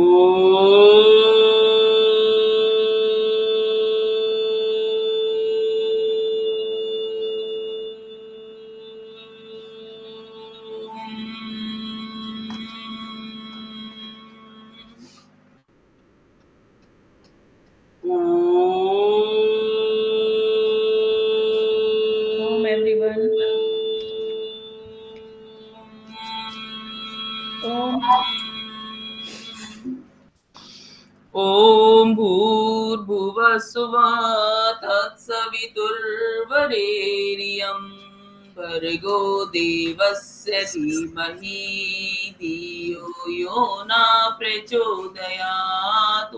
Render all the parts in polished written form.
Om everyone. Om. ॐ भूर्भुवस्सुवः तत्सवितुर्वरेण्यं भर्गो देवस्य धीमहि धियो यो न प्रचोदयात्। ॐ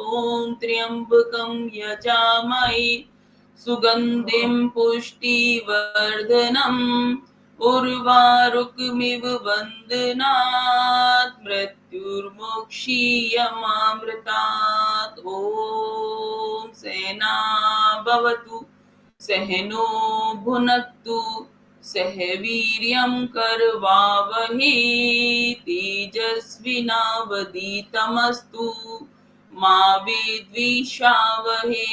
त्र्यम्बकं यजामहे सुगन्धिं पुष्टिवर्धनम् उर्वारुकमिव बन्धनात् मृत्युर्मुक्षीयमामृतात्। ॐ सेना भवतु सहनो भुनक्तु सह वीर्यं करवावहै तेजस्विनावधीतमस्तु मा विद्विषावहै।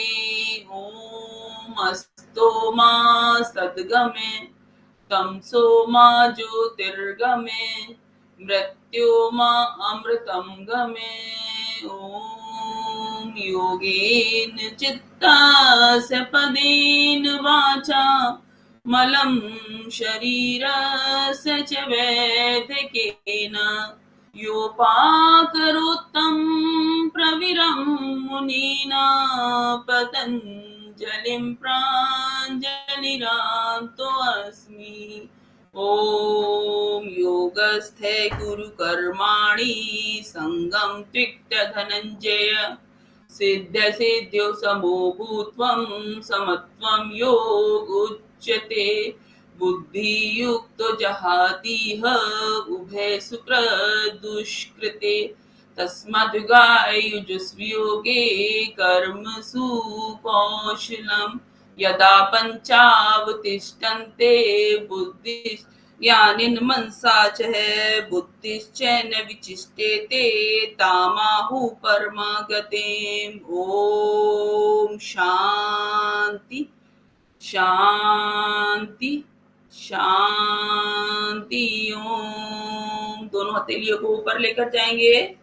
ॐ अस्तो मा सद्गमे तमसो मा ज्योतिर्गमे मृत्योर्मा अमृतं गमे। ॐ योगेन चित्तस्य पदेन वाचा मलं शरीरस्य च वैद्यकेन योपाकरोत्तं प्रवीरं मुनीना पतञ्जलिं प्राञ्जलिरान्तोऽस्मि। ॐ योगस्थे गुरुकर्माणि संगं त्विक्त धनञ्जय सिद्ध्यसिद्ध्यौ समो भूत्वं समत्वं योग उच्यते। बुद्धियुक्तो जहातीह उभे सुकृदुष्कृते तस्माद्युगायुजुस्वियोगे कर्मसु कौशलम् यदा पञ्चावतिष्ठन्ते बुद्धिर्ज्ञानेन मनसा च बुद्धिश्चैन विचिष्टेते तामाहुः परमागतिम्। ॐ शान्ति शांति शांति। ओम। दोनों हथेलियों को ऊपर लेकर जाएंगे,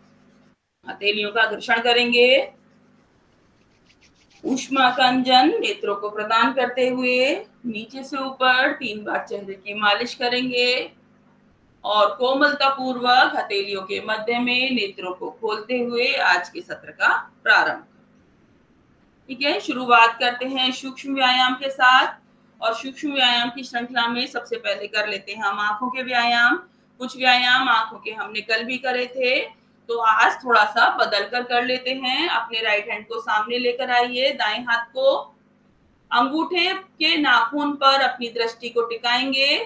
हथेलियों का घर्षण करेंगे, ऊष्मा का अंजन नेत्रों को प्रदान करते हुए नीचे से ऊपर 3 बार चेहरे की मालिश करेंगे और कोमलता पूर्वक हथेलियों के मध्य में नेत्रों को खोलते हुए आज के सत्र का प्रारंभ। ठीक है, शुरुआत करते हैं सूक्ष्म व्यायाम के साथ। और सूक्ष्म व्यायाम की श्रृंखला में सबसे पहले कर लेते हैं हम आंखों के व्यायाम। कुछ व्यायाम आंखों के हमने कल भी करे थे, तो आज थोड़ा सा बदल कर लेते हैं। अपने राइट हैंड को सामने लेकर आइए, दाएं हाथ को अंगूठे के नाखून पर अपनी दृष्टि को टिकाएंगे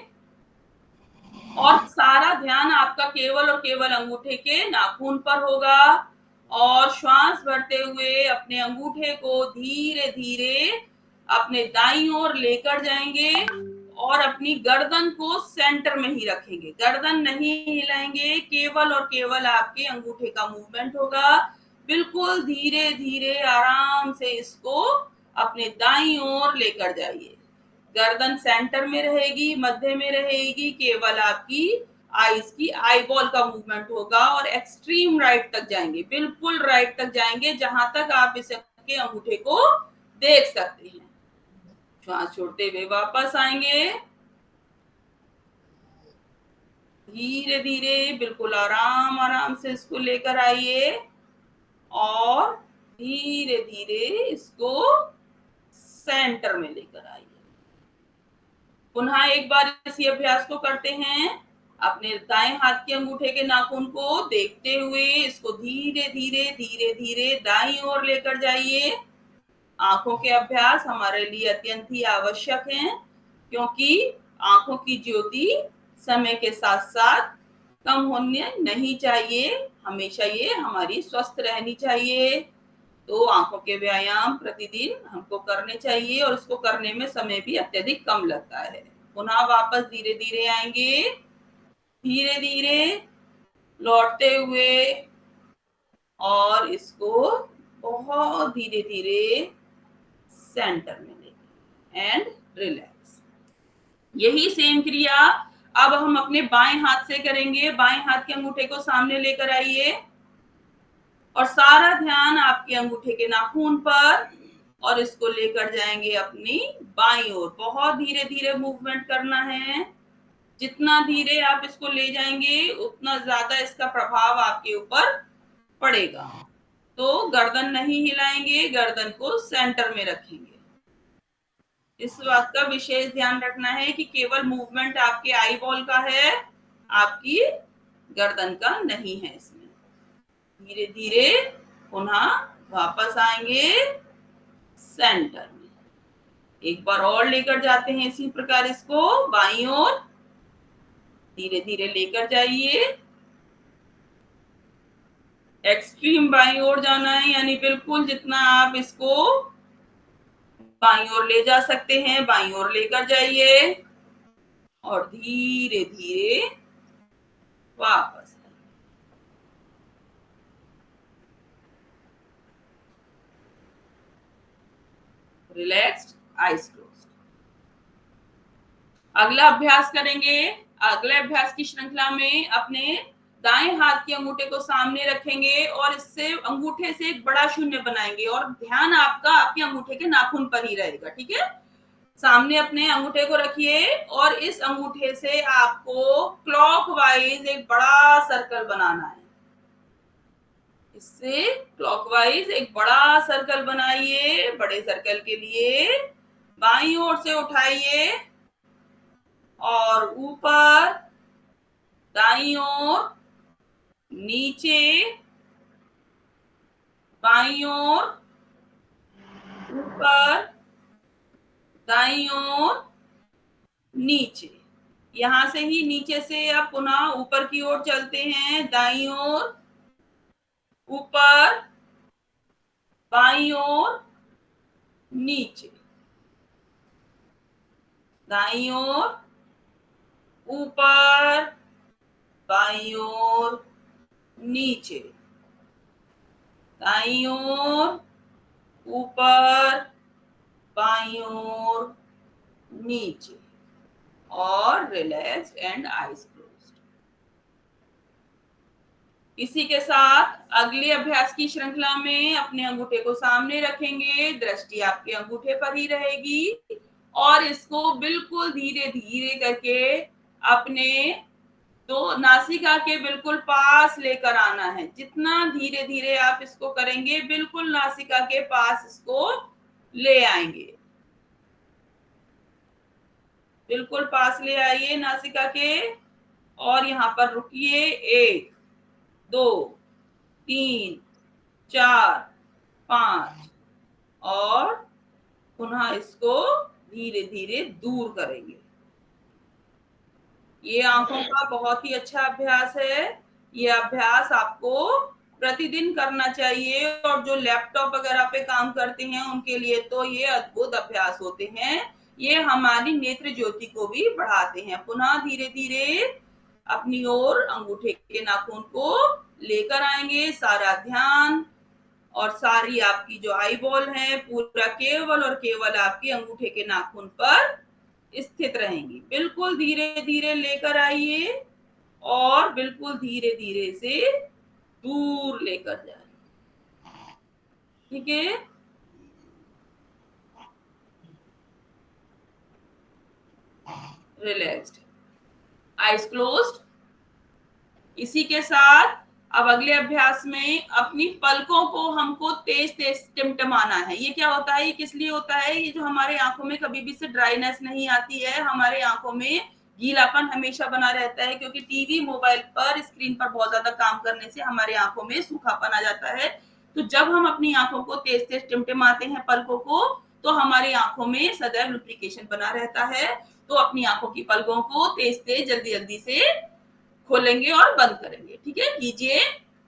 और सारा ध्यान आपका केवल और केवल अंगूठे के नाखून पर होगा। और श्वास भरते हुए अपने अंगूठे को धीरे धीरे अपने दाईं ओर लेकर जाएंगे और अपनी गर्दन को सेंटर में ही रखेंगे, गर्दन नहीं हिलाएंगे, केवल और केवल आपके अंगूठे का मूवमेंट होगा। बिल्कुल धीरे धीरे आराम से इसको अपने दाईं ओर लेकर जाइए। गर्दन सेंटर में रहेगी, मध्य में रहेगी, केवल आपकी आईज की आईबॉल का मूवमेंट होगा और एक्सट्रीम राइट तक जाएंगे, बिल्कुल राइट तक जाएंगे, जहां तक आप इसके अंगूठे को देख सकते हैं। श्वास छोड़ते हुए वापस आएंगे, धीरे धीरे बिल्कुल आराम आराम से इसको लेकर आइए और धीरे धीरे इसको सेंटर में लेकर आइए। पुनः एक बार इसी अभ्यास को करते हैं। अपने दाएं हाथ के अंगूठे के नाखून को देखते हुए इसको धीरे धीरे धीरे धीरे दाईं ओर लेकर जाइए। आंखों के अभ्यास हमारे लिए अत्यंत ही आवश्यक हैं, क्योंकि आंखों की ज्योति समय के साथ साथ कम होने नहीं चाहिए, हमेशा ये हमारी स्वस्थ रहनी चाहिए। तो आंखों के व्यायाम प्रतिदिन हमको करने चाहिए और इसको करने में समय भी अत्यधिक कम लगता है। पुनः वापस धीरे धीरे आएंगे, धीरे धीरे लौटते हुए और इसको बहुत धीरे धीरे सेंटर में लेंगे एंड रिलैक्स। यही सेम क्रिया अब हम अपने बाएं हाथ से करेंगे। बाएं हाथ के अंगूठे को सामने लेकर आइए और सारा ध्यान आपके अंगूठे के नाखून पर, और इसको लेकर जाएंगे अपनी बाईं ओर। बहुत धीरे धीरे मूवमेंट करना है। जितना धीरे आप इसको ले जाएंगे उतना ज्यादा इसका प्रभाव आपके ऊपर पड़ेगा। तो गर्दन नहीं हिलाएंगे, गर्दन को सेंटर में रखेंगे। इस बात का विशेष ध्यान रखना है कि केवल मूवमेंट आपके आई बॉल का है, आपकी गर्दन का नहीं है। इसमें धीरे धीरे पुनः वापस आएंगे सेंटर में। एक बार और लेकर जाते हैं इसी प्रकार इसको बाईं ओर। धीरे धीरे लेकर जाइए, एक्सट्रीम बाईं ओर जाना है, यानी बिल्कुल जितना आप इसको बाईं ओर ले जा सकते हैं बाईं ओर लेकर जाइए और धीरे धीरे वापस। Relaxed, eyes closed. अगला अभ्यास करेंगे। अगले अभ्यास की श्रृंखला में अपने दाएं हाथ के अंगूठे को सामने रखेंगे और इससे अंगूठे से एक बड़ा शून्य बनाएंगे और ध्यान आपका आपके अंगूठे के नाखून पर ही रहेगा। ठीक है, सामने अपने अंगूठे को रखिए और इस अंगूठे से आपको क्लॉकवाइज एक बड़ा सर्कल बनाना है। इससे क्लॉकवाइज एक बड़ा सर्कल बनाइए। बड़े सर्कल के लिए बाईं ओर से उठाइए और ऊपर, दाईं ओर, नीचे, बाईं ओर, ऊपर, दाईं ओर, नीचे। यहां से ही नीचे से आप पुनः ऊपर की ओर चलते हैं। दाईं ओर, ऊपर, बाईं ओर, नीचे, दाईं ओर, ऊपर, बाईं ओर, नीचे, दाईं ओर, ऊपर, बाईं ओर, नीचे, और रिलैक्स एंड आईज क्लोज्ड। इसी के साथ अगले अभ्यास की श्रृंखला में अपने अंगूठे को सामने रखेंगे। दृष्टि आपके अंगूठे पर ही रहेगी और इसको बिल्कुल धीरे धीरे करके अपने तो नासिका के बिल्कुल पास लेकर आना है। जितना धीरे धीरे आप इसको करेंगे बिल्कुल नासिका के पास इसको ले आएंगे। बिल्कुल पास ले आइए नासिका के और यहाँ पर रुकिए। 1 2 3 4 5 और पुनः इसको धीरे धीरे दूर करेंगे। ये आंखों का बहुत ही अच्छा अभ्यास है। ये अभ्यास आपको प्रतिदिन करना चाहिए और जो लैपटॉप वगैरह पे काम करते हैं उनके लिए तो ये अद्भुत अभ्यास होते हैं। ये हमारी नेत्र ज्योति को भी बढ़ाते हैं। पुनः धीरे धीरे अपनी ओर अंगूठे के नाखून को लेकर आएंगे। सारा ध्यान और सारी आपकी जो आई बॉल है पूरा केवल और केवल आपके अंगूठे के नाखून पर स्थित रहेंगी। बिल्कुल धीरे धीरे लेकर आइए और बिल्कुल धीरे धीरे से दूर लेकर जाइए। ठीक है, रिलैक्स्ड, आईज क्लोज्ड। इसी के साथ अब अगले अभ्यास में अपनी पलकों को हमको तेज तेज टिमटिमाना है। ये क्या होता है, ये किस लिए होता है? ये जो हमारे आंखों में कभी भी से ड्राइनेस नहीं आती है, हमारे आंखों में गीलापन हमेशा बना रहता है क्योंकि टीवी मोबाइल पर स्क्रीन पर बहुत ज्यादा काम करने से हमारे आंखों में सूखापन आ जाता है। तो जब हम अपनी आंखों को तेज तेज टिमटिमाते हैं पलकों को, तो हमारी आंखों में सदैव लुब्रिकेशन बना रहता है। तो अपनी आंखों की पलकों को तेज तेज जल्दी जल्दी से खोलेंगे और बंद करेंगे। ठीक है, कीजिए।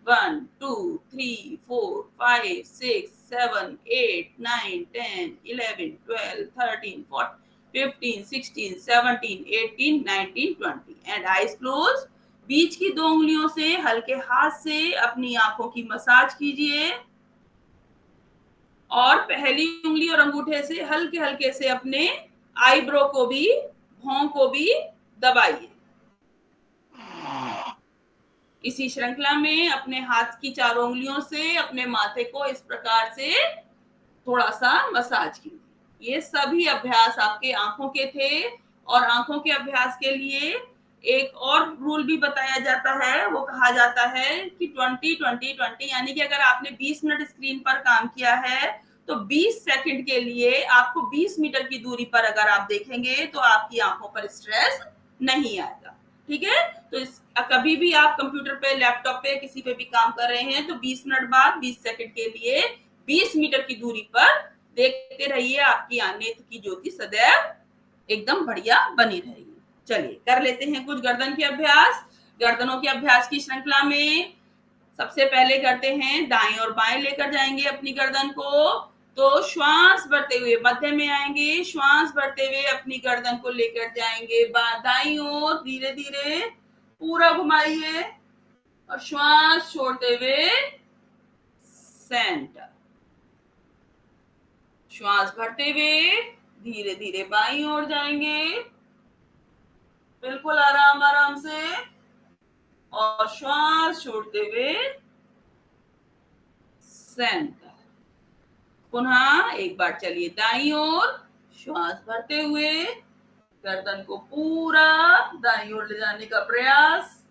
1 2 3 4 5 6 7 8 9 10 11 12 13 14 15 16 17 18 19 20 and eyes closed बीच की 2 उंगलियों से हल्के हाथ से अपनी आंखों की मसाज कीजिए और पहली उंगली और अंगूठे से हल्के हल्के से अपने आईब्रो को भी, भौं को भी दबाइए। इसी श्रृंखला में अपने हाथ की चारों उंगलियों से अपने माथे को इस प्रकार से थोड़ा सा मसाज कीजिए। ये सभी अभ्यास आपके आंखों के थे और आंखों के अभ्यास के लिए एक और रूल भी बताया जाता है, वो कहा जाता है कि 20-20-20, यानी कि अगर आपने 20 मिनट स्क्रीन पर काम किया है तो 20 सेकंड के लिए आपको 20 मीटर की दूरी पर अगर आप देखेंगे तो आपकी आंखों पर स्ट्रेस नहीं आएगा। ठीक है, तो कभी भी आप कंप्यूटर पे, लैपटॉप पे, किसी पे भी काम कर रहे हैं तो 20 मिनट बाद 20 सेकंड के लिए 20 मीटर की दूरी पर देखते रहिए, आपकी नेत्र की ज्योति सदैव एकदम बढ़िया बनी रहेगी। चलिए कर लेते हैं कुछ गर्दन के अभ्यास। गर्दनों के अभ्यास की श्रृंखला में सबसे पहले करते हैं दाएं और बाएं लेकर जाएंगे अपनी गर्दन को। तो श्वास भरते हुए मध्य में आएंगे, श्वास भरते हुए अपनी गर्दन को लेकर जाएंगे दाईं ओर, धीरे धीरे पूरा घुमाइए और श्वास छोड़ते हुए सेंटर। श्वास भरते हुए धीरे धीरे बाईं ओर जाएंगे, बिल्कुल आराम आराम से, और श्वास छोड़ते हुए सेंटर। पुनः एक बार चलिए दाईं ओर, श्वास भरते हुए गर्दन को पूरा दाईं ओर ले जाने का प्रयास,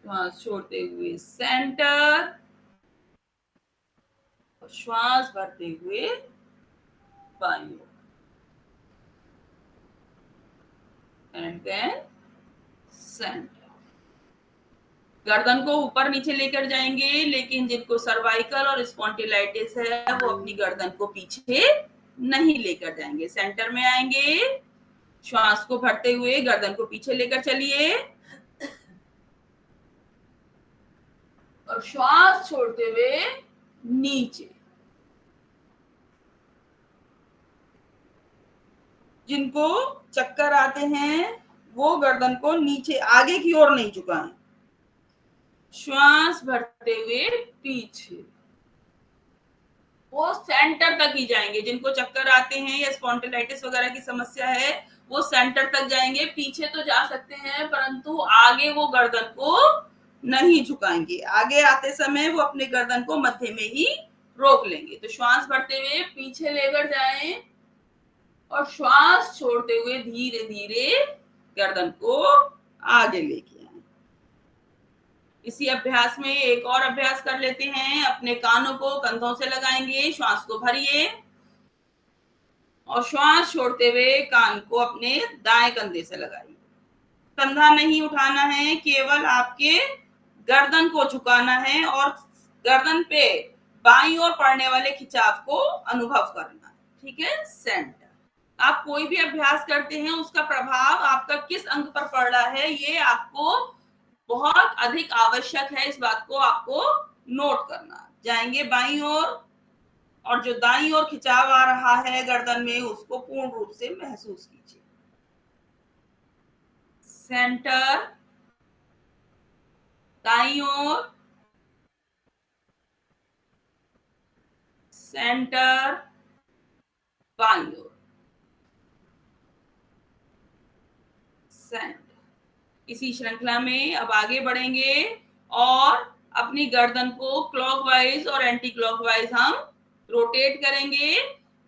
श्वास छोड़ते हुए सेंटर, और श्वास भरते हुए बाईं ओर, एंड देन सेंटर। गर्दन को ऊपर नीचे लेकर जाएंगे, लेकिन जिनको सर्वाइकल और स्पॉन्डिलाइटिस है वो अपनी गर्दन को पीछे नहीं लेकर जाएंगे। सेंटर में आएंगे, श्वास को भरते हुए गर्दन को पीछे लेकर चलिए और श्वास छोड़ते हुए नीचे। जिनको चक्कर आते हैं वो गर्दन को नीचे आगे की ओर नहीं झुकाएं, श्वास भरते हुए पीछे, वो सेंटर तक ही जाएंगे। जिनको चक्कर आते हैं या स्पॉन्डिलाइटिस वगैरह की समस्या है वो सेंटर तक जाएंगे, पीछे तो जा सकते हैं परंतु आगे वो गर्दन को नहीं झुकाएंगे। आगे आते समय वो अपने गर्दन को मध्य में ही रोक लेंगे। तो श्वास भरते हुए पीछे लेकर जाएं और श्वास छोड़ते हुए धीरे धीरे गर्दन को आगे लेके आए। इसी अभ्यास में एक और अभ्यास कर लेते हैं। अपने कानों को कंधों से लगाएंगे, श्वास को भरिए और श्वास छोड़ते हुए कान को अपने दाएं कंधे से लगाइए। कंधा नहीं उठाना है, केवल आपके गर्दन को झुकाना है और गर्दन पे बाईं ओर पड़ने वाले खिंचाव को अनुभव करना है। ठीक है, सेंटर। आप कोई भी अभ्यास करते हैं उसका प्रभाव आपका किस अंग पर पड़ रहा है ये आपको बहुत अधिक आवश्यक है, इस बात को आपको नोट करना। जाएंगे बाईं ओर और जो दाईं ओर खिंचाव आ रहा है गर्दन में उसको पूर्ण रूप से महसूस कीजिए। सेंटर, दाईं ओर, सेंटर, बाईं ओर, सेंटर। इसी श्रृंखला में अब आगे बढ़ेंगे और अपनी गर्दन को क्लॉकवाइज और एंटी क्लॉकवाइज हम रोटेट करेंगे।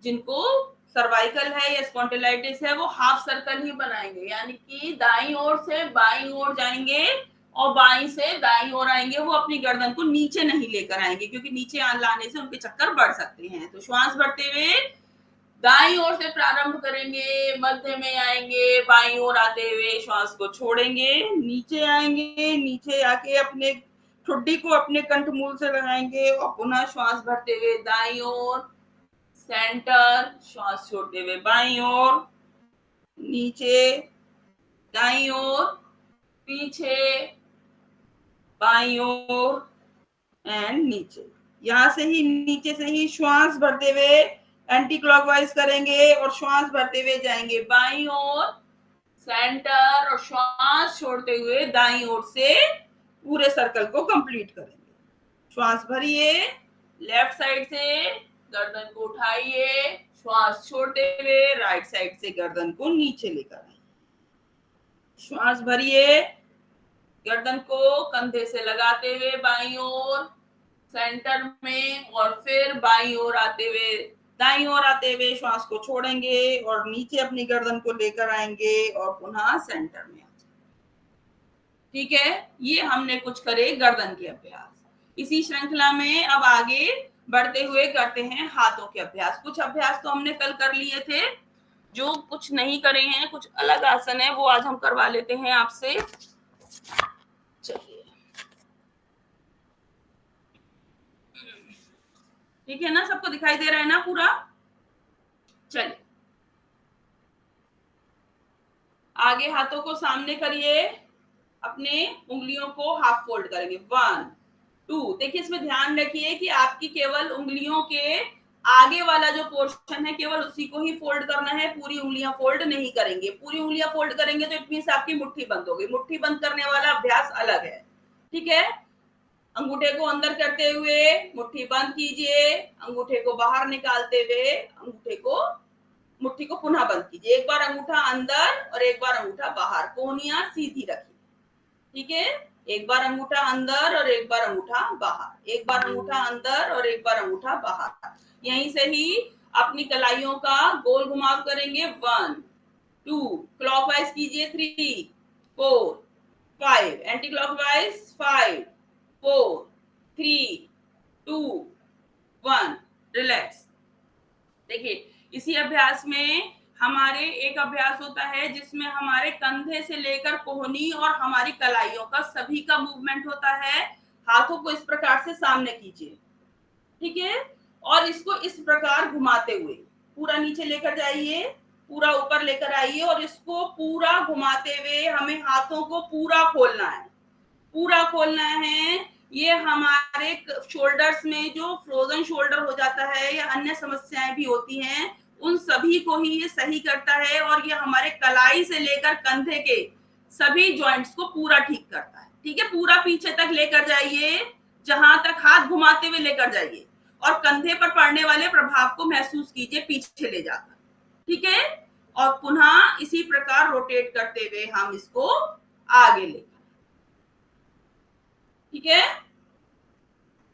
जिनको सर्वाइकल है या स्पॉन्डिलाइटिस है वो हाफ सर्कल ही बनाएंगे, यानी कि दाईं ओर से बाईं ओर जाएंगे और बाईं से दाईं ओर आएंगे। वो अपनी गर्दन को नीचे नहीं लेकर आएंगे क्योंकि नीचे लाने से उनके चक्कर बढ़ सकते हैं। तो श्वास भरते हुए दाईं ओर से प्रारंभ करेंगे, मध्य में आएंगे, बाईं ओर आते हुए श्वास को छोड़ेंगे, नीचे आएंगे, नीचे आके अपने ठुड्डी को अपने कंठमूल से लगाएंगे और पुनः श्वास भरते हुए दाईं ओर, सेंटर, श्वास छोड़ते हुए बाईं ओर, नीचे, दाईं ओर, पीछे, बाईं ओर एंड नीचे। यहां से ही नीचे से ही श्वास भरते हुए एंटी क्लॉकवाइज करेंगे और श्वास भरते हुए जाएंगे बाईं ओर, सेंटर और श्वास छोड़ते हुए दाईं ओर से पूरे सर्कल को कंप्लीट करेंगे। श्वास भरिए, लेफ्ट साइड से गर्दन को उठाइए, श्वास छोड़ते हुए राइट साइड से गर्दन को नीचे लेकर आइए। श्वास भरिए, गर्दन को कंधे से लगाते हुए बाईं ओर सेंटर में, और फिर बाईं ओर आते हुए दाईं ओर आते हुए श्वास को छोड़ेंगे और नीचे अपनी गर्दन को लेकर आएंगे और पुनः सेंटर में आ जाएंगे। ठीक है, ये हमने कुछ करे गर्दन के अभ्यास। इसी श्रृंखला में अब आगे बढ़ते हुए करते हैं हाथों के अभ्यास। कुछ अभ्यास तो हमने कल कर लिए थे, जो कुछ नहीं करे हैं, कुछ अलग आसन है, वो आज हम करवा लेते हैं आपसे। चलिए, ठीक है ना, सबको दिखाई दे रहा है ना पूरा? चलिए, आगे हाथों को सामने करिए, अपने उंगलियों को हाफ फोल्ड करेंगे। 1 2। देखिए, इसमें ध्यान रखिए कि आपकी केवल उंगलियों के आगे वाला जो पोर्शन है केवल उसी को ही फोल्ड करना है, पूरी उंगलियां फोल्ड नहीं करेंगे। पूरी उंगलियां फोल्ड करेंगे तो इट मींस आपकी मुट्ठी बंद हो गई। मुट्ठी बंद करने वाला अभ्यास अलग है। ठीक है, अंगूठे को अंदर करते हुए मुट्ठी बंद कीजिए, अंगूठे को बाहर निकालते हुए मुट्ठी को पुनः बंद कीजिए। एक बार अंगूठा अंदर और एक बार अंगूठा बाहर, कोहनियां सीधी रखिए। ठीक है, एक बार अंगूठा अंदर और एक बार अंगूठा बाहर, एक बार अंगूठा अंदर और एक बार अंगूठा बाहर। यहीं से ही अपनी कलाइयों का गोल घुमाव करेंगे। 1 2, क्लॉकवाइज कीजिए। 3 4 5, एंटी क्लॉकवाइज। 5 4 3 2 1, रिलैक्स। देखिए, इसी अभ्यास में हमारे एक अभ्यास होता है जिसमें हमारे कंधे से लेकर कोहनी और हमारी कलाइयों का सभी का मूवमेंट होता है। हाथों को इस प्रकार से सामने कीजिए। ठीक है, और इसको इस प्रकार घुमाते हुए पूरा नीचे लेकर जाइए, पूरा ऊपर लेकर आइए, और इसको पूरा घुमाते हुए हमें हाथों को पूरा खोलना है। पूरा खोलना है। ये हमारे शोल्डर्स में जो फ्रोजन शोल्डर हो जाता है या अन्य समस्याएं भी होती हैं, उन सभी को ही ये सही करता है, और ये हमारे कलाई से लेकर कंधे के सभी जॉइंट्स को पूरा ठीक करता है। ठीक है, पूरा पीछे तक लेकर जाइए, जहां तक हाथ घुमाते हुए लेकर जाइए, और कंधे पर पड़ने वाले प्रभाव को महसूस कीजिए पीछे ले जाकर। ठीक है, और पुनः इसी प्रकार रोटेट करते हुए हम इसको आगे ले। ठीक है,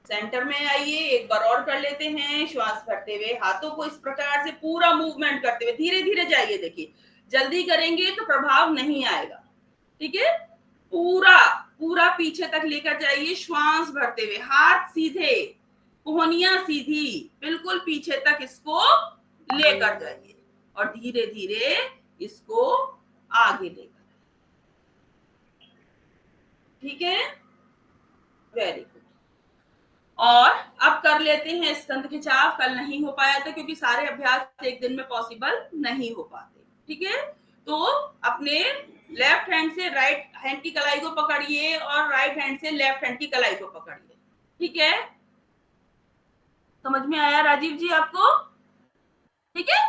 सेंटर में आइए, एक बार और कर लेते हैं। श्वास भरते हुए हाथों को इस प्रकार से पूरा मूवमेंट करते हुए धीरे धीरे जाइए। देखिए, जल्दी करेंगे तो प्रभाव नहीं आएगा। ठीक है, पूरा पूरा पीछे तक लेकर जाइए। श्वास भरते हुए हाथ सीधे, कोहनियां सीधी, बिल्कुल पीछे तक इसको लेकर जाइए, और धीरे धीरे इसको आगे लेकर। ठीक है, वेरी गुड। और अब कर लेते हैं स्कंद खिंचाव। कल नहीं हो पाया था क्योंकि सारे अभ्यास एक दिन में पॉसिबल नहीं हो पाते। ठीक है, तो अपने लेफ्ट हैंड से राइट हैंड की कलाई को पकड़िए और राइट हैंड से लेफ्ट हैंड की कलाई को पकड़िए। ठीक है, समझ में आया राजीव जी आपको? ठीक है,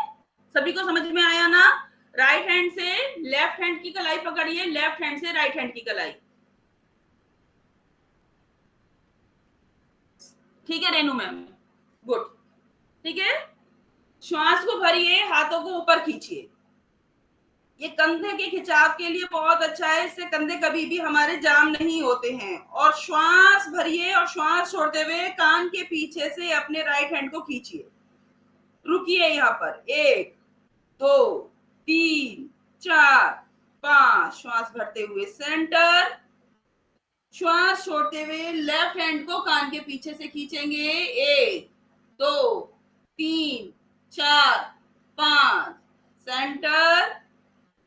सभी को समझ में आया ना? राइट हैंड से लेफ्ट हैंड की कलाई पकड़िए, लेफ्ट हैंड से राइट हैंड की कलाई। ठीक है रेनू मैम, गुड। ठीक है, श्वास को भरिए, हाथों को ऊपर खींचिए। ये कंधे के खिंचाव के लिए बहुत अच्छा है, इससे कंधे कभी भी हमारे जाम नहीं होते हैं। और श्वास भरिए और श्वास छोड़ते हुए कान के पीछे से अपने राइट हैंड को खींचिए। रुकिए यहाँ पर। 1 2 3 4 5, श्वास भरते हुए सेंटर, श्वास छोड़ते हुए लेफ्ट हैंड को कान के पीछे से खींचेंगे। 1 2 3 4 5, सेंटर,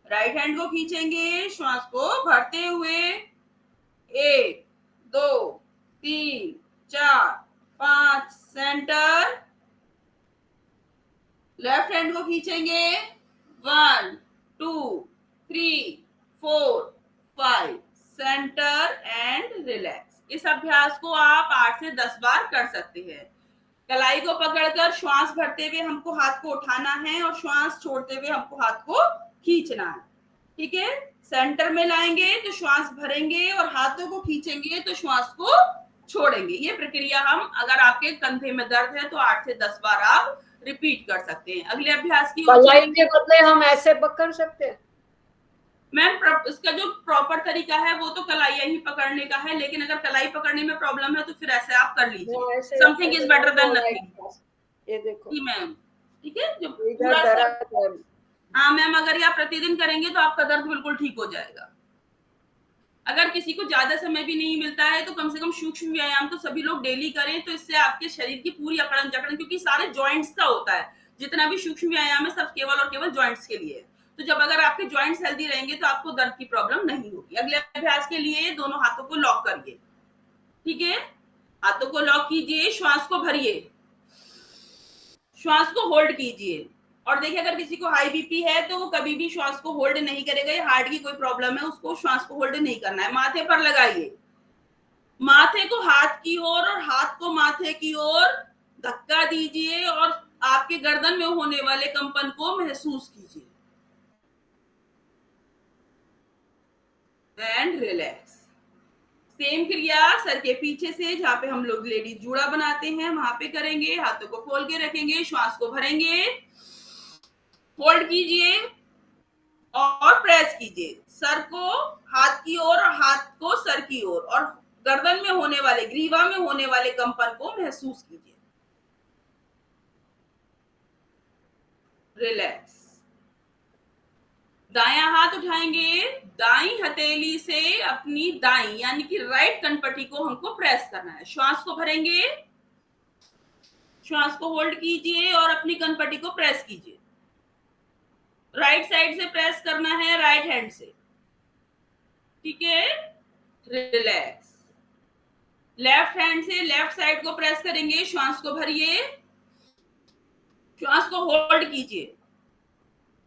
राइट हैंड को खींचेंगे, श्वास को भरते हुए। 1 2 3 4 5, सेंटर, लेफ्ट हैंड को खींचेंगे। 1 2 3 4 5, सेंटर एंड रिलैक्स। इस अभ्यास को आप 8 से 10 बार कर सकते हैं। कलाई को पकड़कर श्वास भरते हुए हमको हाथ को उठाना है और श्वास छोड़ते हुए हमको हाथ को खींचना है। ठीक है, सेंटर में लाएंगे तो श्वास भरेंगे और हाथों को खींचेंगे तो श्वास को छोड़ेंगे। ये प्रक्रिया हम, अगर आपके कंधे में दर्द है तो 8 से 10 बार आप रिपीट कर सकते हैं। अगले अभ्यास की ओर कलाई चलेंगे। के बदले हम ऐसे पकड़ सकते हैं? मैम इसका जो प्रॉपर तरीका है वो तो कलाइयां ही पकड़ने का है, लेकिन अगर कलाई पकड़ने में प्रॉब्लम है तो फिर ऐसे आप कर लीजिए। Something is better than nothing. ये देखो, जी मैम, ठीक है, जो इधर पूरा दर्द सब, है। हाँ मैम, अगर ये आप प्रतिदिन करेंगे तो आपका दर्द बिल्कुल ठीक हो जाएगा। अगर किसी को ज्यादा समय भी नहीं मिलता है तो कम से कम सूक्ष्म व्यायाम तो सभी लोग डेली करें, तो इससे आपके शरीर की पूरी अकड़न जकड़न, क्योंकि सारे जॉइंट्स का होता है, जितना भी सूक्ष्म व्यायाम है सब केवल और केवल जॉइंट्स के लिए है। तो जब अगर आपके जॉइंट्स हेल्दी रहेंगे तो आपको दर्द की प्रॉब्लम नहीं होगी। अगले अभ्यास के लिए दोनों हाथों को लॉक करिए। ठीक है, हाथों को लॉक कीजिए, श्वास को भरिए, श्वास को होल्ड कीजिए। और देखिए, अगर किसी को हाई बीपी है तो वो कभी भी श्वास को होल्ड नहीं करेगा, या हार्ट की कोई प्रॉब्लम है उसको श्वास को होल्ड नहीं करना है। माथे पर लगाइए, माथे को हाथ की ओर और हाथ को माथे की ओर धक्का दीजिए और आपके गर्दन में होने वाले कंपन को महसूस कीजिए एंड रिलैक्स। सेम क्रिया सर के पीछे से, जहां पे हम लोग लेडीज जूड़ा बनाते हैं वहां पे करेंगे। हाथों को खोल के रखेंगे, श्वास को भरेंगे, होल्ड कीजिए और प्रेस कीजिए। सर को हाथ की ओर और हाथ को सर की ओर, और गर्दन में होने वाले, ग्रीवा में होने वाले कंपन को महसूस कीजिए। रिलैक्स। दायां हाथ उठाएंगे, दाई हथेली से अपनी दाई यानी कि राइट कनपट्टी को हमको प्रेस करना है। श्वास को भरेंगे, श्वास को होल्ड कीजिए और अपनी कनपट्टी को प्रेस कीजिए। राइट साइड से प्रेस करना है, राइट हैंड से। ठीक है, रिलैक्स। लेफ्ट हैंड से लेफ्ट साइड को प्रेस करेंगे, श्वास को भरिए, श्वास को होल्ड कीजिए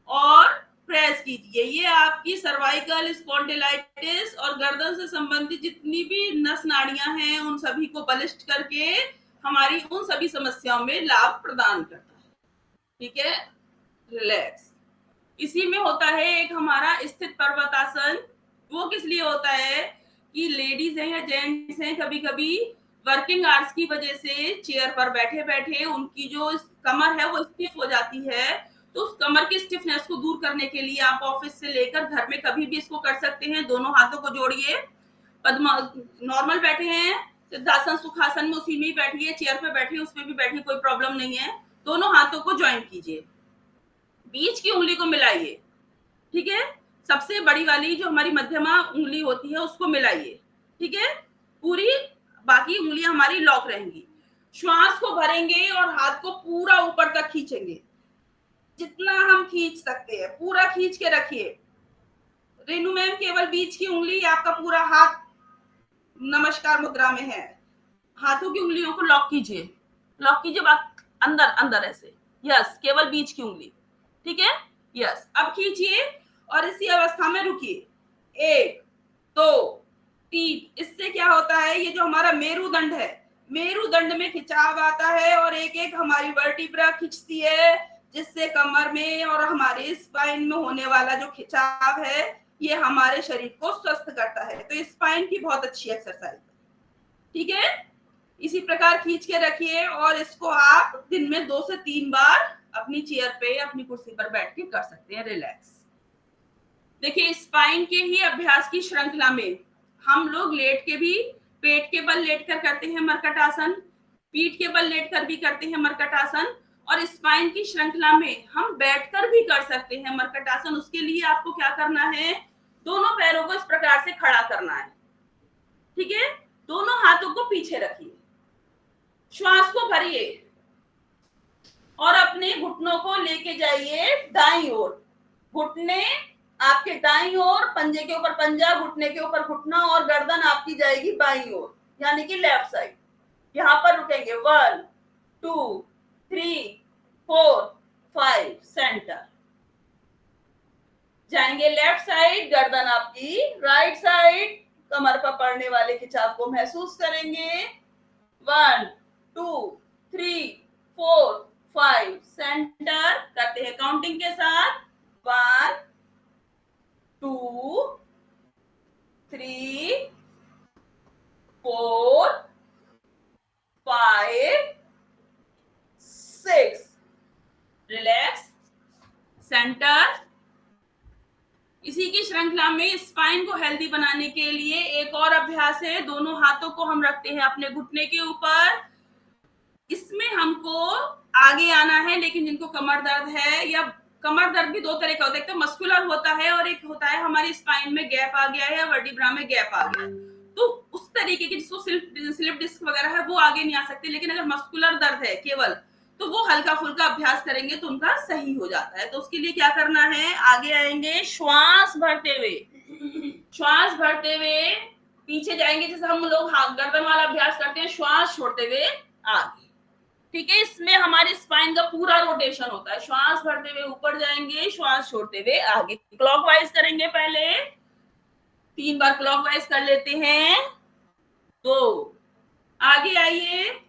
और प्रेस कीजिए। ये आपकी सर्वाइकल स्पॉन्डिलाइटिस और गर्दन से संबंधित जितनी भी नस नाड़ियां हैं उन सभी को बलिष्ठ करके हमारी उन सभी समस्याओं में लाभ प्रदान करता है। ठीक है, रिलैक्स। इसी में होता है एक हमारा स्थित पर्वतासन। वो किस लिए होता है कि लेडीज हैं या जेंट्स हैं, कभी कभी वर्किंग आवर्स की वजह से चेयर पर बैठे बैठे उनकी जो कमर है वो स्टिफ हो जाती है। तो उस कमर की स्टिफनेस को दूर करने के लिए आप ऑफिस से लेकर घर में कभी भी इसको कर सकते हैं। दोनों हाथों को जोड़िए, पद्मा, नॉर्मल बैठे हैं सिद्धासन सुखासन में उसी में ही बैठिए, चेयर पे बैठिए उसमें भी बैठिए, कोई प्रॉब्लम नहीं है। दोनों हाथों को ज्वाइंट कीजिए, बीच की उंगली को मिलाइए। ठीक है, सबसे बड़ी वाली जो हमारी मध्यमा उंगली होती है उसको मिलाइए। ठीक है, पूरी बाकी उंगलियां हमारी लॉक रहेंगी। श्वास को भरेंगे और हाथ को पूरा ऊपर तक खींचेंगे, जितना हम खींच सकते हैं पूरा खींच के रखिए। रेनू मैम, केवल बीच की उंगली, आपका पूरा हाथ नमस्कार मुद्रा में है। हाथों की उंगलियों को लॉक कीजिए, लॉक कीजिए अंदर अंदर ऐसे। यस, केवल बीच की उंगली। ठीक है, यस। अब खींचिए और इसी अवस्था में रुकिए। 1 2 3। इससे क्या होता है, ये जो हमारा मेरुदंड है, मेरुदंड में खिंचाव आता है और एक एक हमारी वर्टिब्रा खिंचती है, जिससे कमर में और हमारे स्पाइन में होने वाला जो खिंचाव है ये हमारे शरीर को स्वस्थ करता है। तो स्पाइन की बहुत अच्छी एक्सरसाइज है। ठीक है, इसी प्रकार खींच के रखिए और इसको आप दिन में 2 से 3 बार अपनी चेयर पे, अपनी कुर्सी पर बैठ के कर सकते हैं। रिलैक्स। देखिए, स्पाइन के ही अभ्यास की श्रृंखला में हम लोग लेट के भी, पेट के बल लेट कर करते हैं मरकट आसन, पीठ के बल लेट कर भी करते हैं मरकट आसन, और स्पाइन की श्रृंखला में हम बैठकर भी कर सकते हैं मरकट आसन। उसके लिए आपको क्या करना है, दोनों पैरों को इस प्रकार से खड़ा करना है। ठीक है, दोनों हाथों को पीछे रखिए, श्वास को भरिए और अपने घुटनों को लेके जाइए दाईं ओर। घुटने आपके दाईं ओर, पंजे के ऊपर पंजा, घुटने के ऊपर घुटना, और गर्दन आपकी जाएगी बाईं ओर यानी कि लेफ्ट साइड। यहां पर रुकेंगे 1 2 3 4 5, सेंटर। जाएंगे लेफ्ट साइड, गर्दन आपकी राइट साइड, कमर पर पड़ने वाले खिंचाव को महसूस करेंगे। 1 2 3 4 5, सेंटर। करते हैं काउंटिंग के साथ। 1 सेंटर। इसी की श्रृंखला में स्पाइन को हेल्दी बनाने के लिए एक और अभ्यास है, दोनों हाथों को हम रखते हैं अपने घुटने के ऊपर। इसमें हमको आगे आना है, लेकिन जिनको कमर दर्द है, या कमर दर्द भी दो तरह का होता है, एक तो मस्कुलर होता है और एक होता है हमारी स्पाइन में गैप आ गया है या वर्टिब्रा में गैप आ गया है। तो उस तरीके की जिसको स्लिप डिस्क वगैरह है वो आगे नहीं आ सकते, लेकिन अगर मस्कुलर दर्द है केवल तो वो हल्का फुल्का अभ्यास करेंगे तो उनका सही हो जाता है। तो उसके लिए क्या करना है, आगे आएंगे, श्वास भरते हुए पीछे जाएंगे, जैसे हम लोग गर्दन वाला अभ्यास करते हैं, श्वास छोड़ते हुए आगे। ठीक है, इसमें हमारी स्पाइन का पूरा रोटेशन होता है। श्वास भरते हुए ऊपर जाएंगे, श्वास छोड़ते हुए आगे। क्लॉकवाइज करेंगे, पहले 3 बार क्लॉकवाइज कर लेते हैं। तो आगे आइए,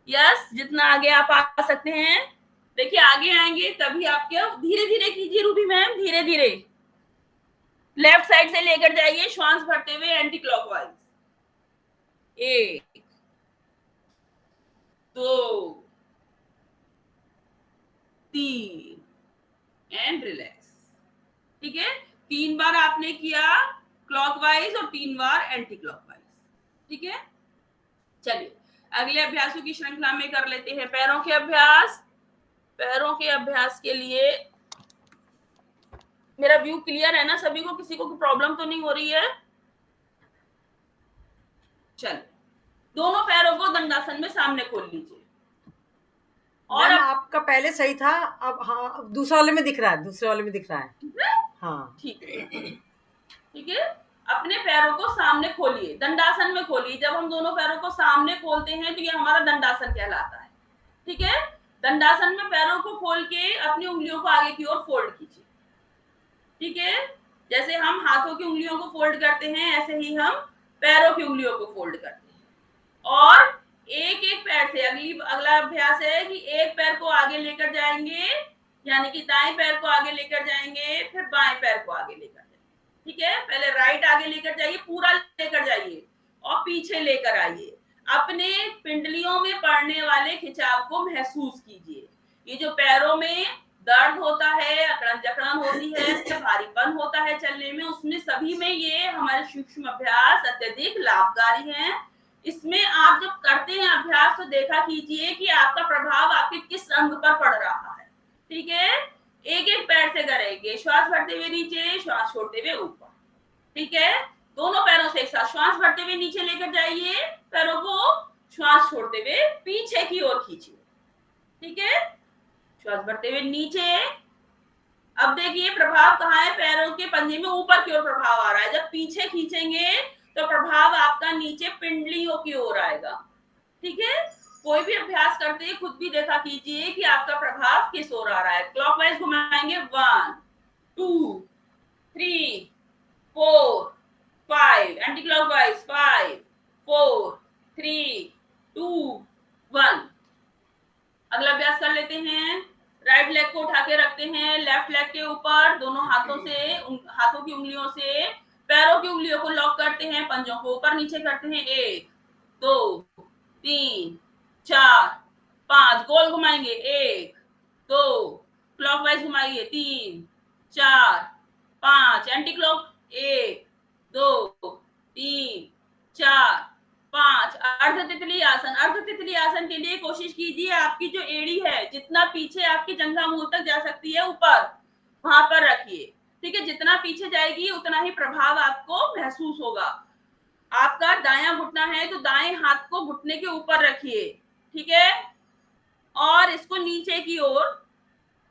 यस, जितना आगे आप आ सकते हैं। देखिए आगे आएंगे तभी आपके, धीरे धीरे कीजिए रूबी मैम, धीरे धीरे लेफ्ट साइड से लेकर जाइए, श्वास भरते हुए एंटी क्लॉकवाइज। 1 2 3 and relax. ठीक है, 3 बार आपने किया क्लॉकवाइज और 3 बार एंटी क्लॉकवाइज। ठीक है, चलिए अगले अभ्यासों की श्रृंखला में कर लेते हैं पैरों के अभ्यास। पैरों के अभ्यास के लिए मेरा व्यू क्लियर है ना सभी को, किसी को प्रॉब्लम तो नहीं हो रही है? चलिए, दोनों पैरों को दंडासन में सामने खोल लीजिए। और आपका पहले सही था, अब हाँ दूसरे वाले में दिख रहा है, हाँ ठीक है, अपने पैरों को सामने खोलिए, दंडासन में खोलिए। जब हम दोनों पैरों को सामने खोलते हैं तो ये हमारा दंडासन कहलाता है। ठीक है, दंडासन में पैरों को खोल के अपनी उंगलियों को आगे की ओर फोल्ड कीजिए। ठीक है, जैसे हम हाथों की उंगलियों को फोल्ड करते हैं, ऐसे ही हम पैरों की उंगलियों को फोल्ड करते हैं। और एक एक पैर से अगला अभ्यास है कि एक पैर को आगे लेकर जाएंगे, यानी कि दाएं पैर को आगे लेकर जाएंगे, फिर बाएं पैर को आगे लेकर जाएंगे। ठीक है, पहले राइट आगे लेकर जाइए, पूरा लेकर जाइए और पीछे लेकर आइए। अपने पिंडलियों में पड़ने वाले खिंचाव को महसूस कीजिए। ये जो पैरों में दर्द होता है, अकड़न जकड़न होती है, भारीपन होता है चलने में, उसमें सभी में ये हमारे सूक्ष्म अभ्यास अत्यधिक लाभकारी हैं। इसमें आप जब करते हैं अभ्यास तो देखा कीजिए कि आपका प्रभाव आपके किस अंग पर पड़ रहा है। ठीक है, एक एक पैर से करेंगे, श्वास भरते हुए नीचे, श्वास छोड़ते हुए ऊपर। ठीक है, दोनों पैरों से एक साथ श्वास भरते हुए नीचे लेकर जाइए, पैरों को श्वास छोड़ते हुए पीछे की ओर खींचिए। ठीक है, श्वास भरते हुए नीचे। अब देखिए प्रभाव कहाँ है, पैरों के पंजे में ऊपर की ओर प्रभाव आ रहा है। जब पीछे खींचेंगे तो प्रभाव आपका नीचे पिंडलियों की ओर आएगा। ठीक है, कोई भी अभ्यास करते हैं खुद भी देखा कीजिए कि आपका प्रभाव किस ओर आ रहा है। क्लॉकवाइज घुमाएंगे, 1 2 3 4 5, एंटी क्लॉकवाइज 5 4 3 2 1। अगला अभ्यास कर लेते हैं। राइट लेग को उठा के रखते हैं लेफ्ट लेग के ऊपर, दोनों हाथों की उंगलियों से पैरों की उंगलियों को लॉक करते हैं, पंजों को ऊपर नीचे करते हैं। 1 2 3 4 5, गोल घुमाएंगे, 1 2, क्लॉकवाइज घुमाइए, 3 4 5, एंटी क्लॉक, 1 2 3 4 5। अर्ध तितली आसन। अर्ध तितली आसन के लिए कोशिश कीजिए आपकी जो एड़ी है जितना पीछे आपकी जंघा मूल तक जा सकती है, ऊपर वहां पर रखिए। ठीक है, जितना पीछे जाएगी उतना ही प्रभाव आपको महसूस होगा। आपका दायां घुटना है तो दाएं हाथ को घुटने के ऊपर रखिए। ठीक है, और इसको नीचे की ओर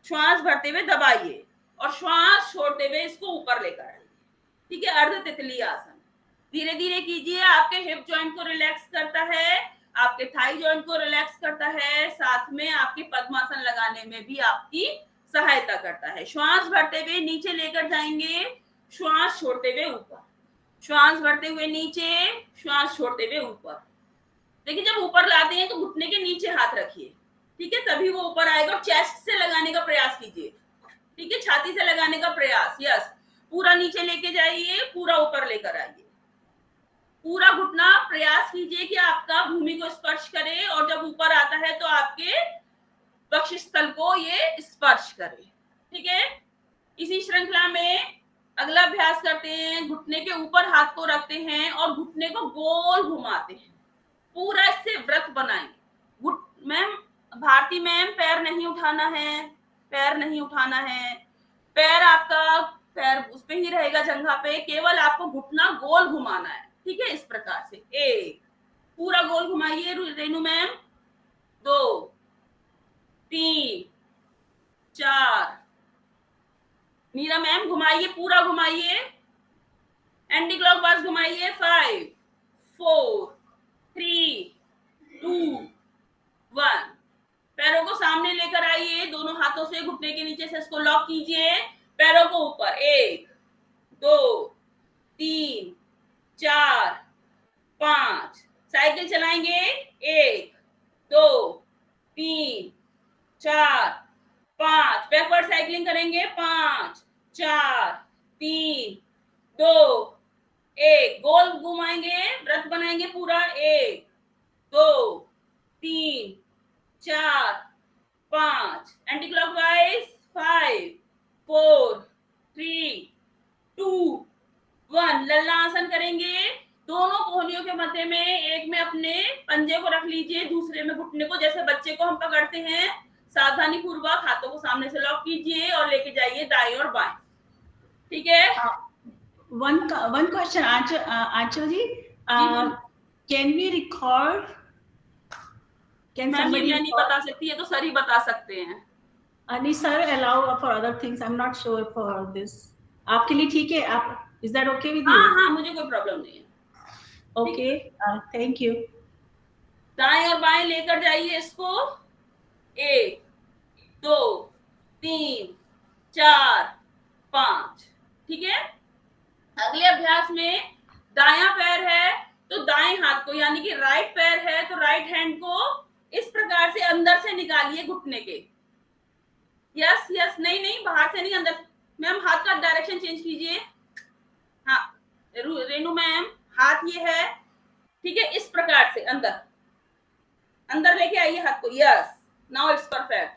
श्वास भरते हुए दबाइए और श्वास छोड़ते हुए इसको ऊपर लेकर आइए। ठीक है, अर्ध तितली आसन धीरे धीरे कीजिए। आपके हिप जॉइंट को रिलैक्स करता है, आपके थाई जॉइंट को रिलैक्स करता है, साथ में आपके पद्मासन लगाने में भी आपकी सहायता करता है। श्वास भरते हुए नीचे लेकर जाएंगे, श्वास छोड़ते हुए ऊपर, श्वास भरते हुए नीचे, श्वास छोड़ते हुए ऊपर। देखिए जब ऊपर लाते हैं तो घुटने के नीचे हाथ रखिए। ठीक है, तभी वो ऊपर आएगा। और चेस्ट से लगाने का प्रयास कीजिए। ठीक है, छाती से लगाने का प्रयास, यस। पूरा नीचे लेके जाइए, पूरा ऊपर लेकर आइए। पूरा घुटना प्रयास कीजिए कि आपका भूमि को स्पर्श करे, और जब ऊपर आता है तो आपके वक्षस्थल को ये स्पर्श करे। ठीक है, इसी श्रृंखला में अगला अभ्यास करते हैं। घुटने के ऊपर हाथ को रखते हैं और घुटने को गोल घुमाते हैं, पूरा इससे व्रत बनाएंगे। मैम भारती मैम, पैर नहीं उठाना है, पैर नहीं उठाना है, पैर आपका पैर उस पे ही रहेगा जंघा पे, केवल आपको घुटना गोल घुमाना है। ठीक है, इस प्रकार से एक पूरा गोल घुमाइए रेनू मैम, 2 3 4, मीरा मैम घुमाइए, पूरा घुमाइए, एंटी क्लॉकवाइज घुमाइए, 5 4 3 2 1। पैरों को सामने लेकर आइए, दोनों हाथों से घुटने के नीचे से इसको लॉक कीजिए, पैरों को ऊपर, 1 2 3 4 5। साइकिल चलाएंगे, 1 2 3 4 5। बैकवर्ड साइकिलिंग करेंगे, 5 4 3 2 1। गोल घुमाएंगे, व्रत बनाएंगे पूरा, 1 2 3 4 5। Anti clockwise, 5 4 3 2 1। लल्ला आसन करेंगे, दोनों कोहनियों के मध्य में एक में अपने पंजे को रख लीजिए, दूसरे में घुटने को, जैसे बच्चे को हम पकड़ते हैं। सावधानी पूर्वक हाथों को सामने से लॉक कीजिए और लेके जाइए दाएं और बाएं। ठीक है। One question, Aanchal ji, can we record? Can ma'am ये somebody मैं नहीं बता सकती, ये तो सर ही बता सकते हैं। Ani sir allow for other things? I'm not sure for this. आपके लिए ठीक है? आप is that okay with you? हाँ, मुझे कोई प्रॉब्लम नहीं है। Okay, thank you. दाएं और बाएं लेकर जाइए इसको, 1 2 3 4 5। ठीक है। अगले अभ्यास में दायां पैर है तो दाएं हाथ को, यानी कि राइट पैर है तो राइट हैंड को इस प्रकार से अंदर से निकालिए घुटने के। यस यस, नहीं बाहर से नहीं, अंदर। मैम हाथ का डायरेक्शन चेंज कीजिए। हाँ रेनू मैम, हाथ ये है, ठीक है, इस प्रकार से अंदर लेके आइए हाथ को। Yes, now it's perfect.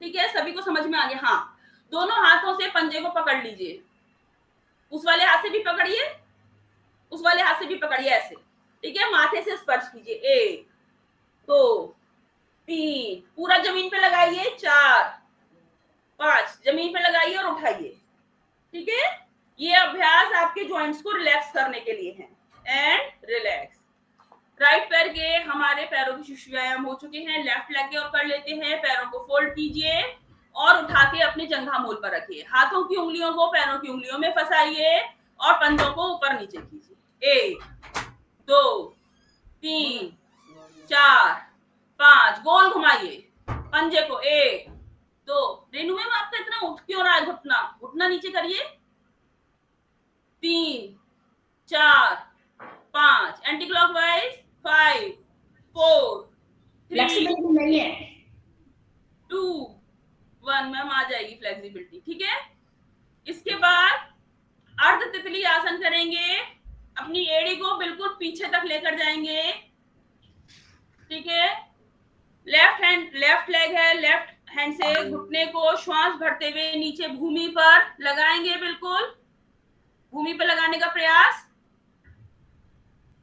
ठीक है, सभी को समझ में आ गया? हाँ, दोनों हाथों से पंजे को पकड़ लीजिए, उस वाले हाथ से भी पकड़िए, उस वाले हाथ से भी पकड़िए, ऐसे। ठीक है, माथे से स्पर्श कीजिए, 1 2 3, पूरा जमीन पे लगाइए, 4 5, जमीन पे लगाइए और उठाइए। ठीक है, ये अभ्यास आपके जॉइंट्स को रिलैक्स करने के लिए है। And relax. राइट पैर के हमारे पैरों की शिशु व्यायाम हो चुके हैं। लेफ्ट लेग के और कर लेते हैं। पैरों को फोल्ड कीजिए और उठा के अपने जंघा मूल पर रखिए। हाथों की उंगलियों को पैरों की उंगलियों में फंसाइए और पंजों को ऊपर नीचे कीजिए। 1 2 3 4 5, गोल घुमाइए पंजे को। 1 2, रेनू मैम आपका इतना उठ क्यों रहा है? घुटना नीचे करिए। 3 4 5, एंटी क्लॉकवाइज। 5 4 3 फ्लेक्सिबिलिटी नहीं है। 2 1, मैम आ जाएगी फ्लेक्सिबिलिटी। ठीक है, इसके बाद अर्ध तितली आसन करेंगे। अपनी एड़ी को बिल्कुल पीछे तक लेकर जाएंगे। ठीक है, लेफ्ट लेग है, लेफ्ट हैंड से घुटने को श्वास भरते हुए नीचे भूमि पर लगाएंगे। बिल्कुल भूमि पर लगाने का प्रयास।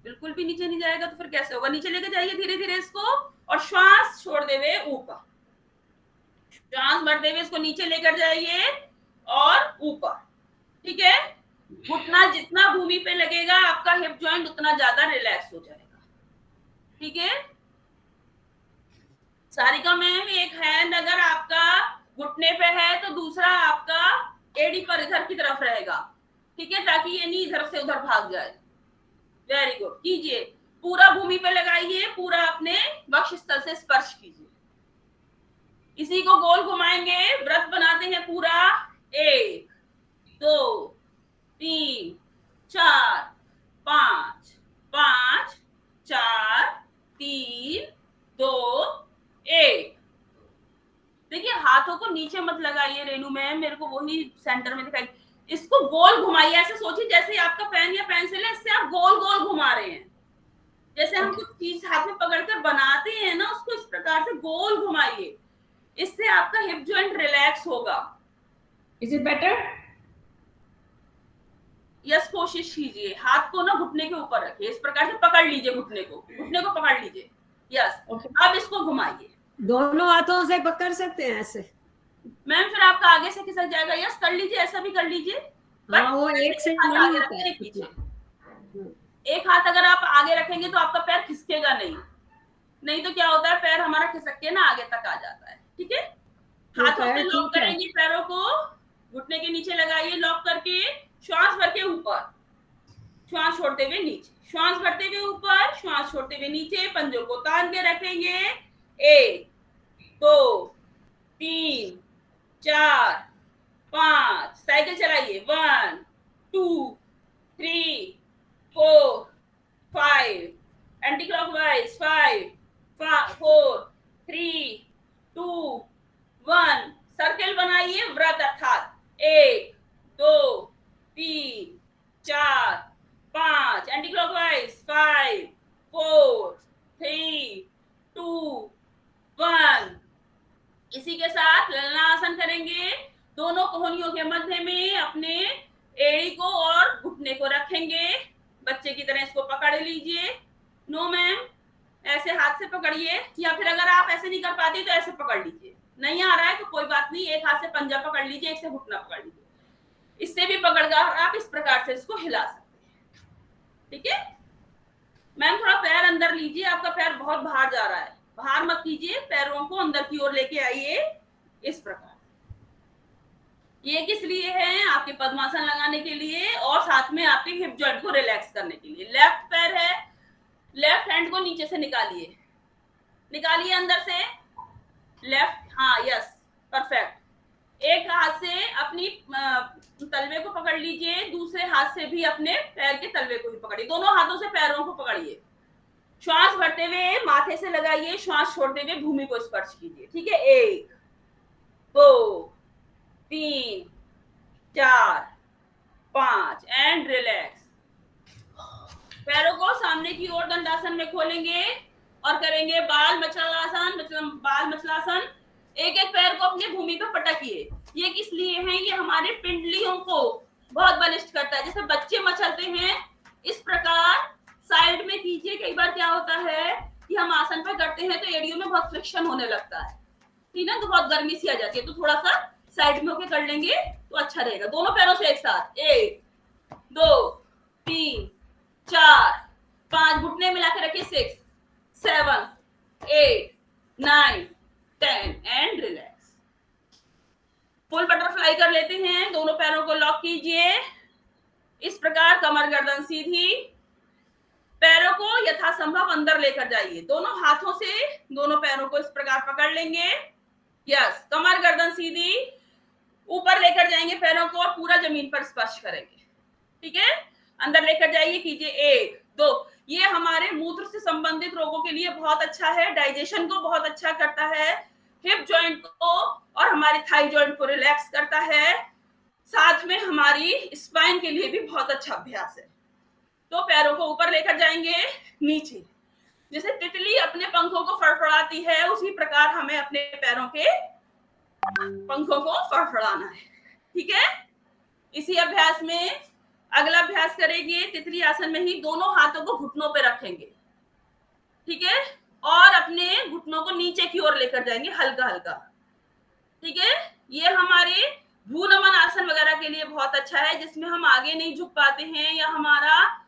बिल्कुल भी नीचे नहीं जाएगा तो फिर कैसे होगा? नीचे लेके जाइए धीरे धीरे इसको और श्वास छोड़ते हुए ऊपर, श्वास भरते हुए इसको नीचे लेकर जाइए और ऊपर। ठीक है, घुटना जितना भूमि पे लगेगा आपका हिप जॉइंट उतना ज्यादा रिलैक्स हो जाएगा। ठीक है, सारिका मैम, एक हैंड अगर आपका घुटने पे है तो दूसरा आपका एड़ी पर इधर की तरफ रहेगा। ठीक है, ताकि ये नहीं इधर से उधर भाग जाए। वेरी गुड, कीजिए, पूरा भूमि पे लगाइए, पूरा अपने वक्षस्थल से स्पर्श कीजिए। इसी को गोल घुमाएंगे, व्रत बनाते हैं पूरा। 1 2 3 4 5 5 4 3 2 1। देखिए, हाथों को नीचे मत लगाइए रेनू मैम, मेरे को वही सेंटर में दिखाई। इसको गोल घुमाइए, ऐसे सोचिए जैसे आपका पेन या पेंसिल है, इससे आप गोल गोल घुमा रहे हैं। जैसे हम कुछ चीज हाथ में पकड़कर बनाते हैं ना, उसको इस प्रकार से गोल घुमाइए, इससे आपका हिप जॉइंट रिलैक्स होगा। Is it better? यस, कोशिश कीजिए हाथ को ना घुटने के ऊपर रखिए, इस प्रकार से पकड़ लीजिए, घुटने को पकड़ लीजिए। यस, अब इसको घुमाइए। दोनों हाथों से पकड़ सकते हैं ऐसे? मैम फिर आपका आगे से खिसक जाएगा। यस, कर लीजिए, ऐसा भी कर लीजिए। हाँ, वो एक से हाथ नहीं आगे होता रखिए, है पीछे हम्म। एक हाथ अगर आप आगे रखेंगे तो आपका पैर खिसकेगा नहीं तो क्या होता है, पैर हमारा खिसक के ना आगे तक आ जाता है। ठीक है, तो हाथों से पैर लॉक ठीक है। करेंगे, पैरों को घुटने के नीचे लगाइए, लॉक करके श्वास भर के ऊपर, श्वास छोड़ते हुए नीचे, श्वास भरते हुए ऊपर, श्वास छोड़ते हुए नीचे, पंजों को तान के रखेंगे। 1 2 3 4 5, साइकिल चलाइए। 1 2 3 4 5, एंटी क्लॉकवाइज। 5 4 3 2 1, सर्कल बनाइए, व्रत अर्थात 1 2 3 4 5, एंटी क्लॉकवाइज। 5 4 3 2 1। इसी के साथ ललना आसन करेंगे। दोनों कोहनियों के मध्य में अपने एड़ी को और घुटने को रखेंगे, बच्चे की तरह इसको पकड़ लीजिए। नो मैम, ऐसे हाथ से पकड़िए, या फिर अगर आप ऐसे नहीं कर पाती तो ऐसे पकड़ लीजिए। नहीं आ रहा है तो कोई बात नहीं, एक हाथ से पंजा पकड़ लीजिए, एक से घुटना पकड़ लीजिए, इससे भी पकड़कर आप इस प्रकार से इसको हिला सकते हैं। ठीक है मैम, थोड़ा पैर अंदर लीजिए, आपका पैर बहुत बाहर जा रहा है, बाहर मत कीजिए, पैरों को अंदर की ओर लेके आइए इस प्रकार। ये किस लिए है? आपके पद्मासन लगाने के लिए और साथ में आपके हिप जॉइंट को रिलैक्स करने के लिए। लेफ्ट पैर है, लेफ्ट हैंड को नीचे से निकालिए अंदर से, लेफ्ट, हाँ यस, परफेक्ट। एक हाथ से अपनी तलवे को पकड़ लीजिए, दूसरे हाथ से भी अपने पैर के तलवे को भी पकड़िए, दोनों हाथों से पैरों को पकड़िए। श्वास भरते हुए माथे से लगाइए, श्वास छोड़ते हुए भूमि को स्पर्श कीजिए। ठीक है, 1 2 3 4 5 एंड रिलैक्स। पैरों को सामने की ओर दंडासन में खोलेंगे और करेंगे बाल मचलासन। एक एक पैर को अपनी भूमि पे पटकिए। ये किस लिए है? ये हमारे पिंडलियों को बहुत बलिष्ठ करता है। जैसे बच्चे मचलते हैं इस प्रकार साइड में कीजिए। कई बार क्या होता है कि हम आसन पर करते हैं तो एड़ियों में बहुत फ्रिक्शन होने लगता है, ठीक है, तो बहुत गर्मी सी आ जाती है, तो थोड़ा सा साइड में होकर कर लेंगे तो अच्छा रहेगा। दोनों पैरों से एक साथ, 1 2 3 4 5, घुटने मिला के रखिए, 6 7 8 9 10 एंड रिलैक्स। फुल बटरफ्लाई कर लेते हैं। दोनों पैरों को लॉक कीजिए इस प्रकार, कमर गर्दन सीधी, पैरों को यथासंभव अंदर लेकर जाइए। दोनों हाथों से दोनों पैरों को इस प्रकार पकड़ लेंगे। यस, कमर गर्दन सीधी, ऊपर लेकर जाएंगे पैरों को और पूरा जमीन पर स्पर्श करेंगे। ठीक है, अंदर लेकर जाइए, कीजिए 1 2। ये हमारे मूत्र से संबंधित रोगों के लिए बहुत अच्छा है, डाइजेशन को बहुत अच्छा करता है, हिप जॉइंट को और हमारे थाई जॉइंट को रिलैक्स करता है, साथ में हमारी स्पाइन के लिए भी बहुत अच्छा अभ्यास है। तो पैरों को ऊपर लेकर जाएंगे, नीचे, जैसे तितली अपने पंखों को फड़फड़ाती है उसी प्रकार हमें अपने पैरों के पंखों को फड़फड़ाना है। ठीक है, इसी अभ्यास में अगला अभ्यास करेंगे। तितली आसन में ही दोनों हाथों को घुटनों पे रखेंगे, ठीक है, और अपने घुटनों को नीचे की ओर लेकर जाएंगे हल्का हल्का। ठीक है, ये हमारे भूनमन आसन वगैरह के लिए बहुत अच्छा है, जिसमें हम आगे नहीं झुक पाते हैं, या हमारा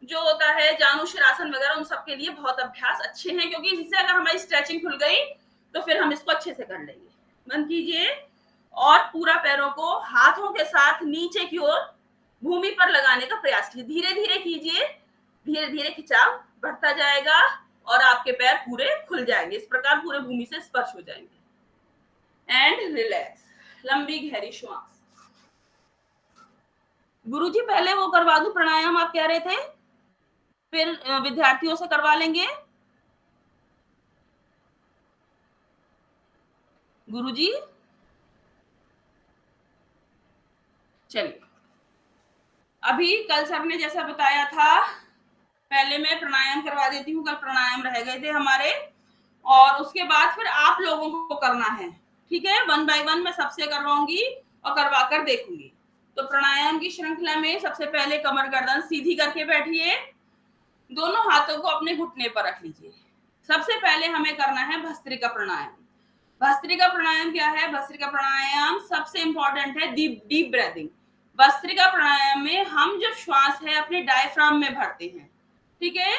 जो होता है जानुशिरासन वगैरह, उन सब के लिए बहुत अभ्यास अच्छे हैं, क्योंकि इससे अगर हमारी स्ट्रेचिंग खुल गई तो फिर हम इसको अच्छे से कर लेंगे। बंद कीजिए और पूरा पैरों को हाथों के साथ नीचे की ओर भूमि पर लगाने का प्रयास कीजिए। धीरे धीरे कीजिए, धीरे धीरे खिंचाव बढ़ता जाएगा और आपके पैर पूरे खुल जाएंगे, इस प्रकार पूरे भूमि से स्पर्श हो जाएंगे। एंड रिलैक्स, लंबी गहरी श्वास। गुरुजी पहले वो करवा दूं प्राणायाम, आप कह रहे थे, फिर विद्यार्थियों से करवा लेंगे। गुरुजी चलिए, अभी कल सर ने जैसा बताया था, पहले मैं प्राणायाम करवा देती हूँ। कल प्राणायाम रह गए थे हमारे, और उसके बाद फिर आप लोगों को करना है। ठीक है, 1 बाय 1 मैं सबसे करवाऊंगी और करवा कर देखूंगी। तो प्राणायाम की श्रृंखला में सबसे पहले कमर गर्दन सीधी करके बैठिए, दोनों हाथों को अपने घुटने पर रख लीजिए। सबसे पहले हमें करना है भस्त्रिका प्राणायाम। भस्त्रिका प्राणायाम क्या है? भस्त्रिका प्राणायाम सबसे इंपॉर्टेंट है डीप ब्रीथिंग। भस्त्रिका प्राणायाम में हम जो श्वास है अपने डायफ्राम में भरते हैं, ठीक है।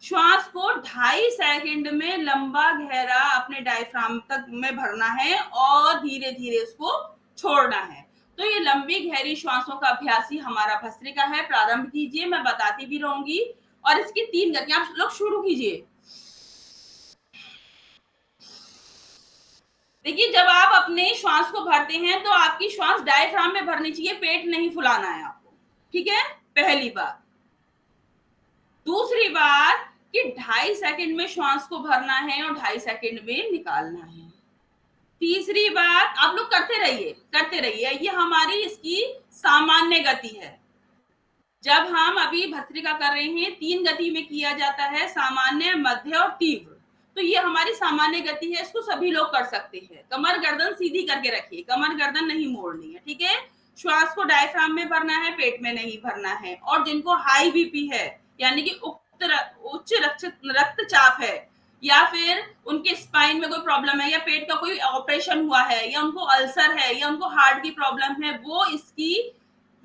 श्वास को 2.5 सेकंड में लंबा गहरा अपने डायफ्राम तक में भरना है और धीरे धीरे उसको छोड़ना है। तो ये लंबी गहरी श्वासों का अभ्यास ही हमारा भस्त्रिका है। प्रारंभ कीजिए, मैं बताती भी रहूंगी, और इसकी 3 गतियां आप लोग शुरू कीजिए। देखिए, जब आप अपने श्वास को भरते हैं तो आपकी श्वास डायफ्राम में भरनी चाहिए, पेट नहीं फुलाना है आपको, ठीक है, पहली बात। दूसरी बात कि 2.5 सेकंड में श्वास को भरना है और 2.5 सेकंड में निकालना है। तीसरी बात, आप लोग करते रहिए, ये हमारी इसकी सामान्य गति है। जब हम अभी भस्त्रिका कर रहे हैं 3 गति में किया जाता है, सामान्य, मध्य और तीव्र। तो ये हमारी सामान्य गति है, इसको सभी लोग कर सकते हैं। कमर गर्दन सीधी करके रखिए, कमर गर्दन नहीं मोड़नी है, ठीक है। श्वास को डायफ्राम में भरना है, पेट में नहीं भरना है। और जिनको हाई बीपी है, यानी कि उच्च रक्तचाप है, या फिर उनके स्पाइन में कोई प्रॉब्लम है, या पेट का कोई ऑपरेशन हुआ है, या उनको अल्सर है, या उनको हार्ट की प्रॉब्लम है, वो इसकी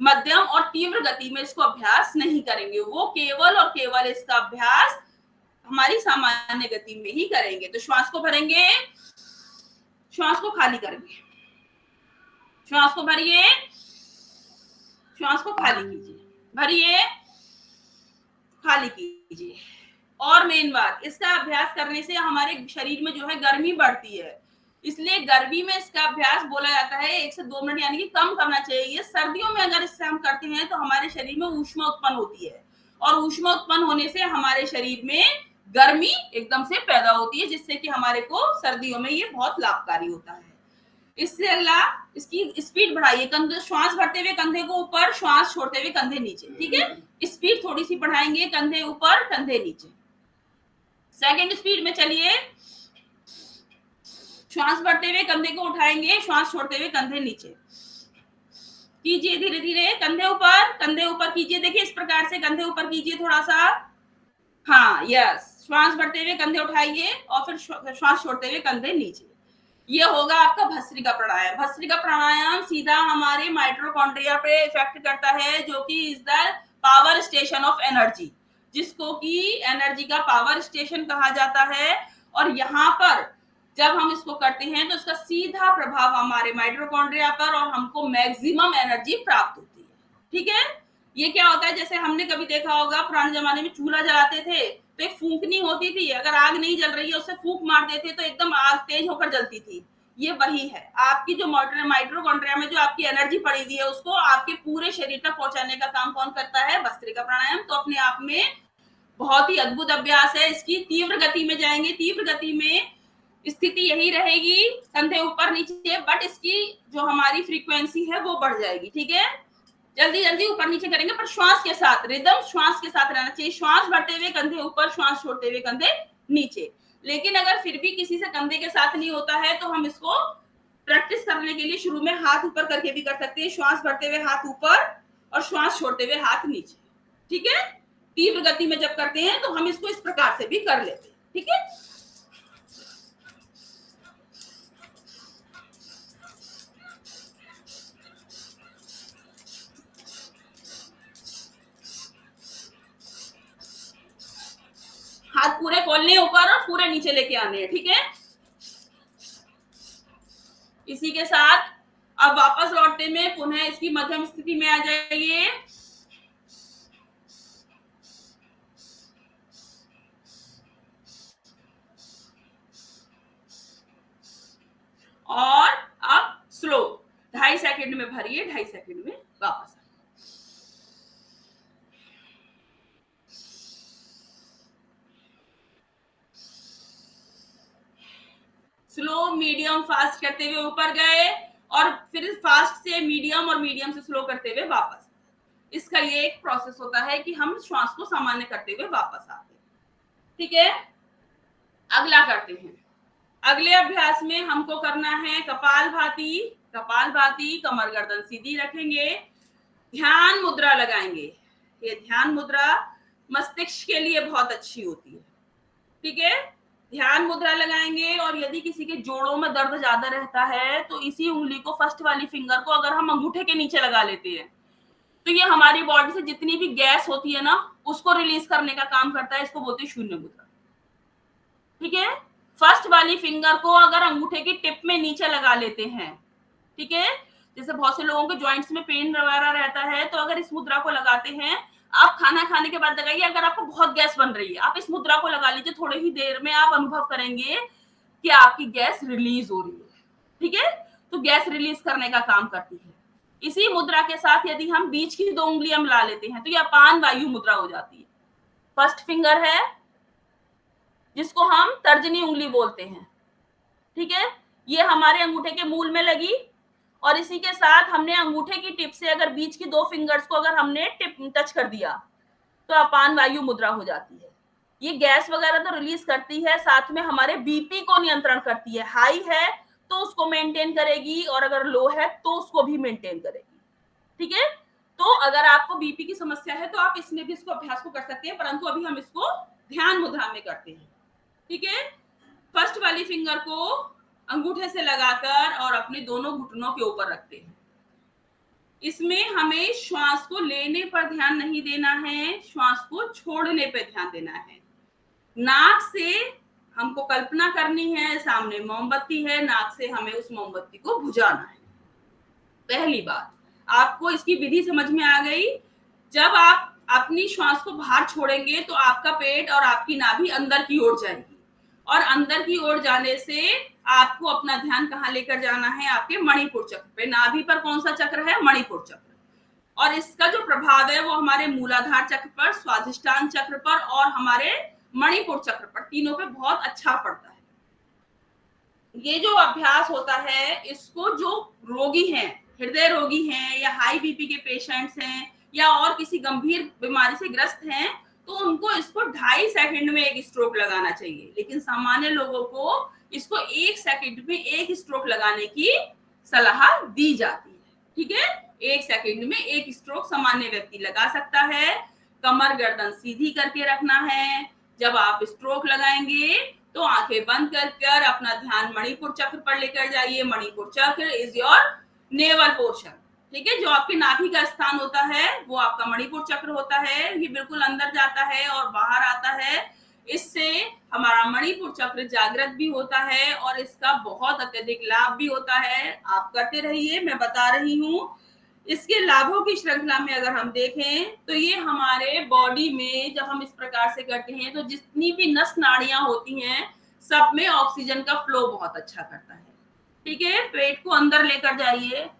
मध्यम और तीव्र गति में इसको अभ्यास नहीं करेंगे। वो केवल और केवल इसका अभ्यास हमारी सामान्य गति में ही करेंगे। तो श्वास को भरेंगे, श्वास को खाली करेंगे, श्वास को भरिए, श्वास को खाली कीजिए, भरिए, खाली कीजिए। और मेन बात, इसका अभ्यास करने से हमारे शरीर में जो है गर्मी बढ़ती है, इसलिए गर्मी में इसका अभ्यास बोला जाता है 1 से 2 मिनट, यानी कि कम करना चाहिए। सर्दियों में अगर इससे हम करते हैं तो हमारे शरीर में ऊष्मा उत्पन्न होती है, और ऊष्मा उत्पन्न होने से हमारे शरीर में गर्मी एकदम से पैदा होती है, जिससे कि हमारे को सर्दियों में ये बहुत लाभकारी होता है। इससे अगला, इसकी स्पीड बढ़ाइए। कंधे, श्वास भरते हुए कंधे को ऊपर, श्वास छोड़ते हुए कंधे नीचे, ठीक है। स्पीड थोड़ी सी बढ़ाएंगे, कंधे ऊपर, कंधे नीचे। सेकंड स्पीड में चलिए, श्वास भरते हुए कंधे को उठाएंगे, श्वास छोड़ते हुए कंधे नीचे कीजिए, धीरे धीरे कंधे ऊपर कीजिए। देखिए, इस प्रकार से कंधे ऊपर कीजिए थोड़ा सा, हाँ, यस। श्वास भरते हुए कंधे उठाइए और फिर श्वास छोड़ते हुए कंधे नीचे। ये होगा आपका भस्त्रिका प्राणायाम। भस्त्रिका प्राणायाम सीधा हमारे माइटोकॉन्ड्रिया पे इफेक्ट करता है, जो कि is the power station of energy, जिसको कि एनर्जी का पावर स्टेशन कहा जाता है। और यहाँ पर जब हम इसको करते हैं तो इसका सीधा प्रभाव हमारे माइटोकॉन्ड्रिया पर, और हमको मैक्सिमम एनर्जी प्राप्त होती है, ठीक है। ये क्या होता है, जैसे हमने कभी देखा होगा पुराने जमाने में चूल्हा जलाते थे तो एक फूंकनी होती थी, अगर आग नहीं जल रही है उससे फूंक मारते थे तो एकदम आग तेज होकर जलती थी। ये वही है, आपकी जो माइटोकॉन्ड्रिया में जो आपकी एनर्जी पड़ी हुई है उसको आपके पूरे शरीर तक पहुंचाने का काम कौन करता है? भस्त्रिका प्राणायाम। तो अपने आप में बहुत ही अद्भुत अभ्यास है। इसकी तीव्र गति में जाएंगे, तीव्र गति में स्थिति यही रहेगी, कंधे ऊपर नीचे, बट इसकी जो हमारी फ्रीक्वेंसी है वो बढ़ जाएगी, ठीक है। जल्दी जल्दी ऊपर नीचे करेंगे, पर श्वास के साथ, रिदम श्वास के साथ रहना चाहिए। श्वास भरते हुए कंधे ऊपर, श्वास छोड़ते हुए कंधे नीचे। लेकिन अगर फिर भी किसी से कंधे के साथ नहीं होता है तो हम इसको प्रैक्टिस करने के लिए शुरू में हाथ ऊपर करके भी कर सकते हैं। श्वास भरते हुए हाथ ऊपर और श्वास छोड़ते हुए हाथ नीचे, ठीक है। तीव्र गति में जब करते हैं तो हम इसको इस प्रकार से भी कर लेते हैं, ठीक है। हाथ पूरे खोलने ऊपर और पूरे नीचे लेके आने हैं, ठीक है। इसी के साथ अब वापस लौटते में पुनः इसकी मध्यम स्थिति में आ जाइए। और अब स्लो 2.5 सेकंड में भरिए, 2.5 सेकंड में वापस। स्लो, मीडियम, फास्ट करते हुए ऊपर गए, और फिर फास्ट से मीडियम और मीडियम से स्लो करते हुए वापस। इसका ये एक प्रोसेस होता है कि हम श्वास को सामान्य करते हुए वापस आते हैं, ठीक है। अगला करते हैं। अगले अभ्यास में हमको करना है कपालभाति। कपालभाति, कमर गर्दन सीधी रखेंगे, ध्यान मुद्रा लगाएंगे। ये ध्यान मुद्रा मस्तिष्क के लिए बहुत अच्छी होती है, ठीक है। ध्यान मुद्रा लगाएंगे, और यदि किसी के जोड़ों में दर्द ज्यादा रहता है तो इसी उंगली को, फर्स्ट वाली फिंगर को अगर हम अंगूठे के नीचे लगा लेते हैं तो ये हमारी बॉडी से जितनी भी गैस होती है ना उसको रिलीज करने का काम करता है। इसको बोलते हैं शून्य मुद्रा, ठीक है। फर्स्ट वाली फिंगर को अगर अंगूठे की टिप में नीचे लगा लेते हैं, ठीक है, जैसे बहुत से लोगों के जॉइंट्स में पेन वगैरह रहता है, तो अगर इस मुद्रा को लगाते हैं, आप खाना खाने के बाद लगाइए। अगर आपको बहुत गैस बन रही है, आप इस मुद्रा को लगा लीजिए, थोड़ी ही देर में आप अनुभव करेंगे कि आपकी गैस रिलीज हो रही है, ठीक है। तो गैस रिलीज करने का काम करती है। इसी मुद्रा के साथ यदि हम बीच की 2 उंगलियां मिला लेते हैं तो ये अपान वायु मुद्रा हो जाती है। फर्स्ट फिंगर है जिसको हम तर्जनी उंगली बोलते हैं, ठीक है, ये हमारे अंगूठे के मूल में लगी, और इसी के साथ हमने अंगूठे की टिप से अगर बीच की 2 फिंगर्स को अगर हमने टिप टच कर दिया तो अपान वायु मुद्रा हो जाती है। ये गैस वगैरह तो रिलीज करती है, साथ में हमारे बीपी को नियंत्रण करती है। हाई है तो उसको मेंटेन करेगी, और अगर लो है तो उसको भी मेंटेन करेगी, ठीक है। तो अगर आपको बीपी की समस्या है तो आप इसमें भी इसको अभ्यास को कर सकते हैं, परंतु अभी हम इसको ध्यान मुद्रा में करते हैं, ठीक है। फर्स्ट वाली फिंगर को अंगूठे से लगाकर और अपने दोनों घुटनों के ऊपर रखते हैं। इसमें हमें श्वास को लेने पर ध्यान नहीं देना है, श्वास को छोड़ने पर ध्यान देना है। नाक से हमको कल्पना करनी है सामने मोमबत्ती है, नाक से हमें उस मोमबत्ती को बुझाना है। पहली बात, आपको इसकी विधि समझ में आ गई। जब आप अपनी श्वास को बाहर छोड़ेंगे तो आपका पेट और आपकी नाभि अंदर की ओर जाएगी, और अंदर की ओर जाने से आपको अपना ध्यान कहाँ लेकर जाना है, आपके मणिपुर चक्र पे। नाभि पर कौन सा चक्र है? मणिपुर चक्र। और इसका जो प्रभाव है वो हमारे मूलाधार चक्र पर, स्वाधिष्ठान चक्र पर और हमारे मणिपुर चक्र पर, तीनों पे बहुत अच्छा पड़ता है। ये जो अभ्यास होता है इसको जो रोगी हैं, हृदय रोगी हैं या हाई बीपी के पेशेंट्स हैं या और किसी गंभीर बीमारी से ग्रस्त हैं, तो उनको इसको 2.5 सेकंड में एक स्ट्रोक लगाना चाहिए। लेकिन सामान्य लोगों को इसको 1 सेकंड में एक स्ट्रोक लगाने की सलाह दी जाती है, ठीक है। 1 सेकंड में एक स्ट्रोक सामान्य व्यक्ति लगा सकता है। कमर गर्दन सीधी करके रखना है। जब आप स्ट्रोक लगाएंगे तो आंखें बंद कर अपना ध्यान मणिपुर चक्र पर लेकर जाइए। मणिपुर चक्र इज योर नेवल पोर्शन, ठीक है। जो आपके नाभि का स्थान होता है वो आपका मणिपुर चक्र होता है। ये बिल्कुल अंदर जाता है और बाहर आता है। इससे हमारा मणिपुर चक्र जागृत भी होता है और इसका बहुत अत्यधिक लाभ भी होता है। आप करते रहिए, मैं बता रही हूँ। इसके लाभों की श्रृंखला में अगर हम देखें तो ये हमारे बॉडी में जब हम इस प्रकार से करते हैं तो जितनी भी नस नाड़ियां होती हैं सब में ऑक्सीजन का फ्लो बहुत अच्छा करता है, ठीक है। पेट को अंदर लेकर जाइए,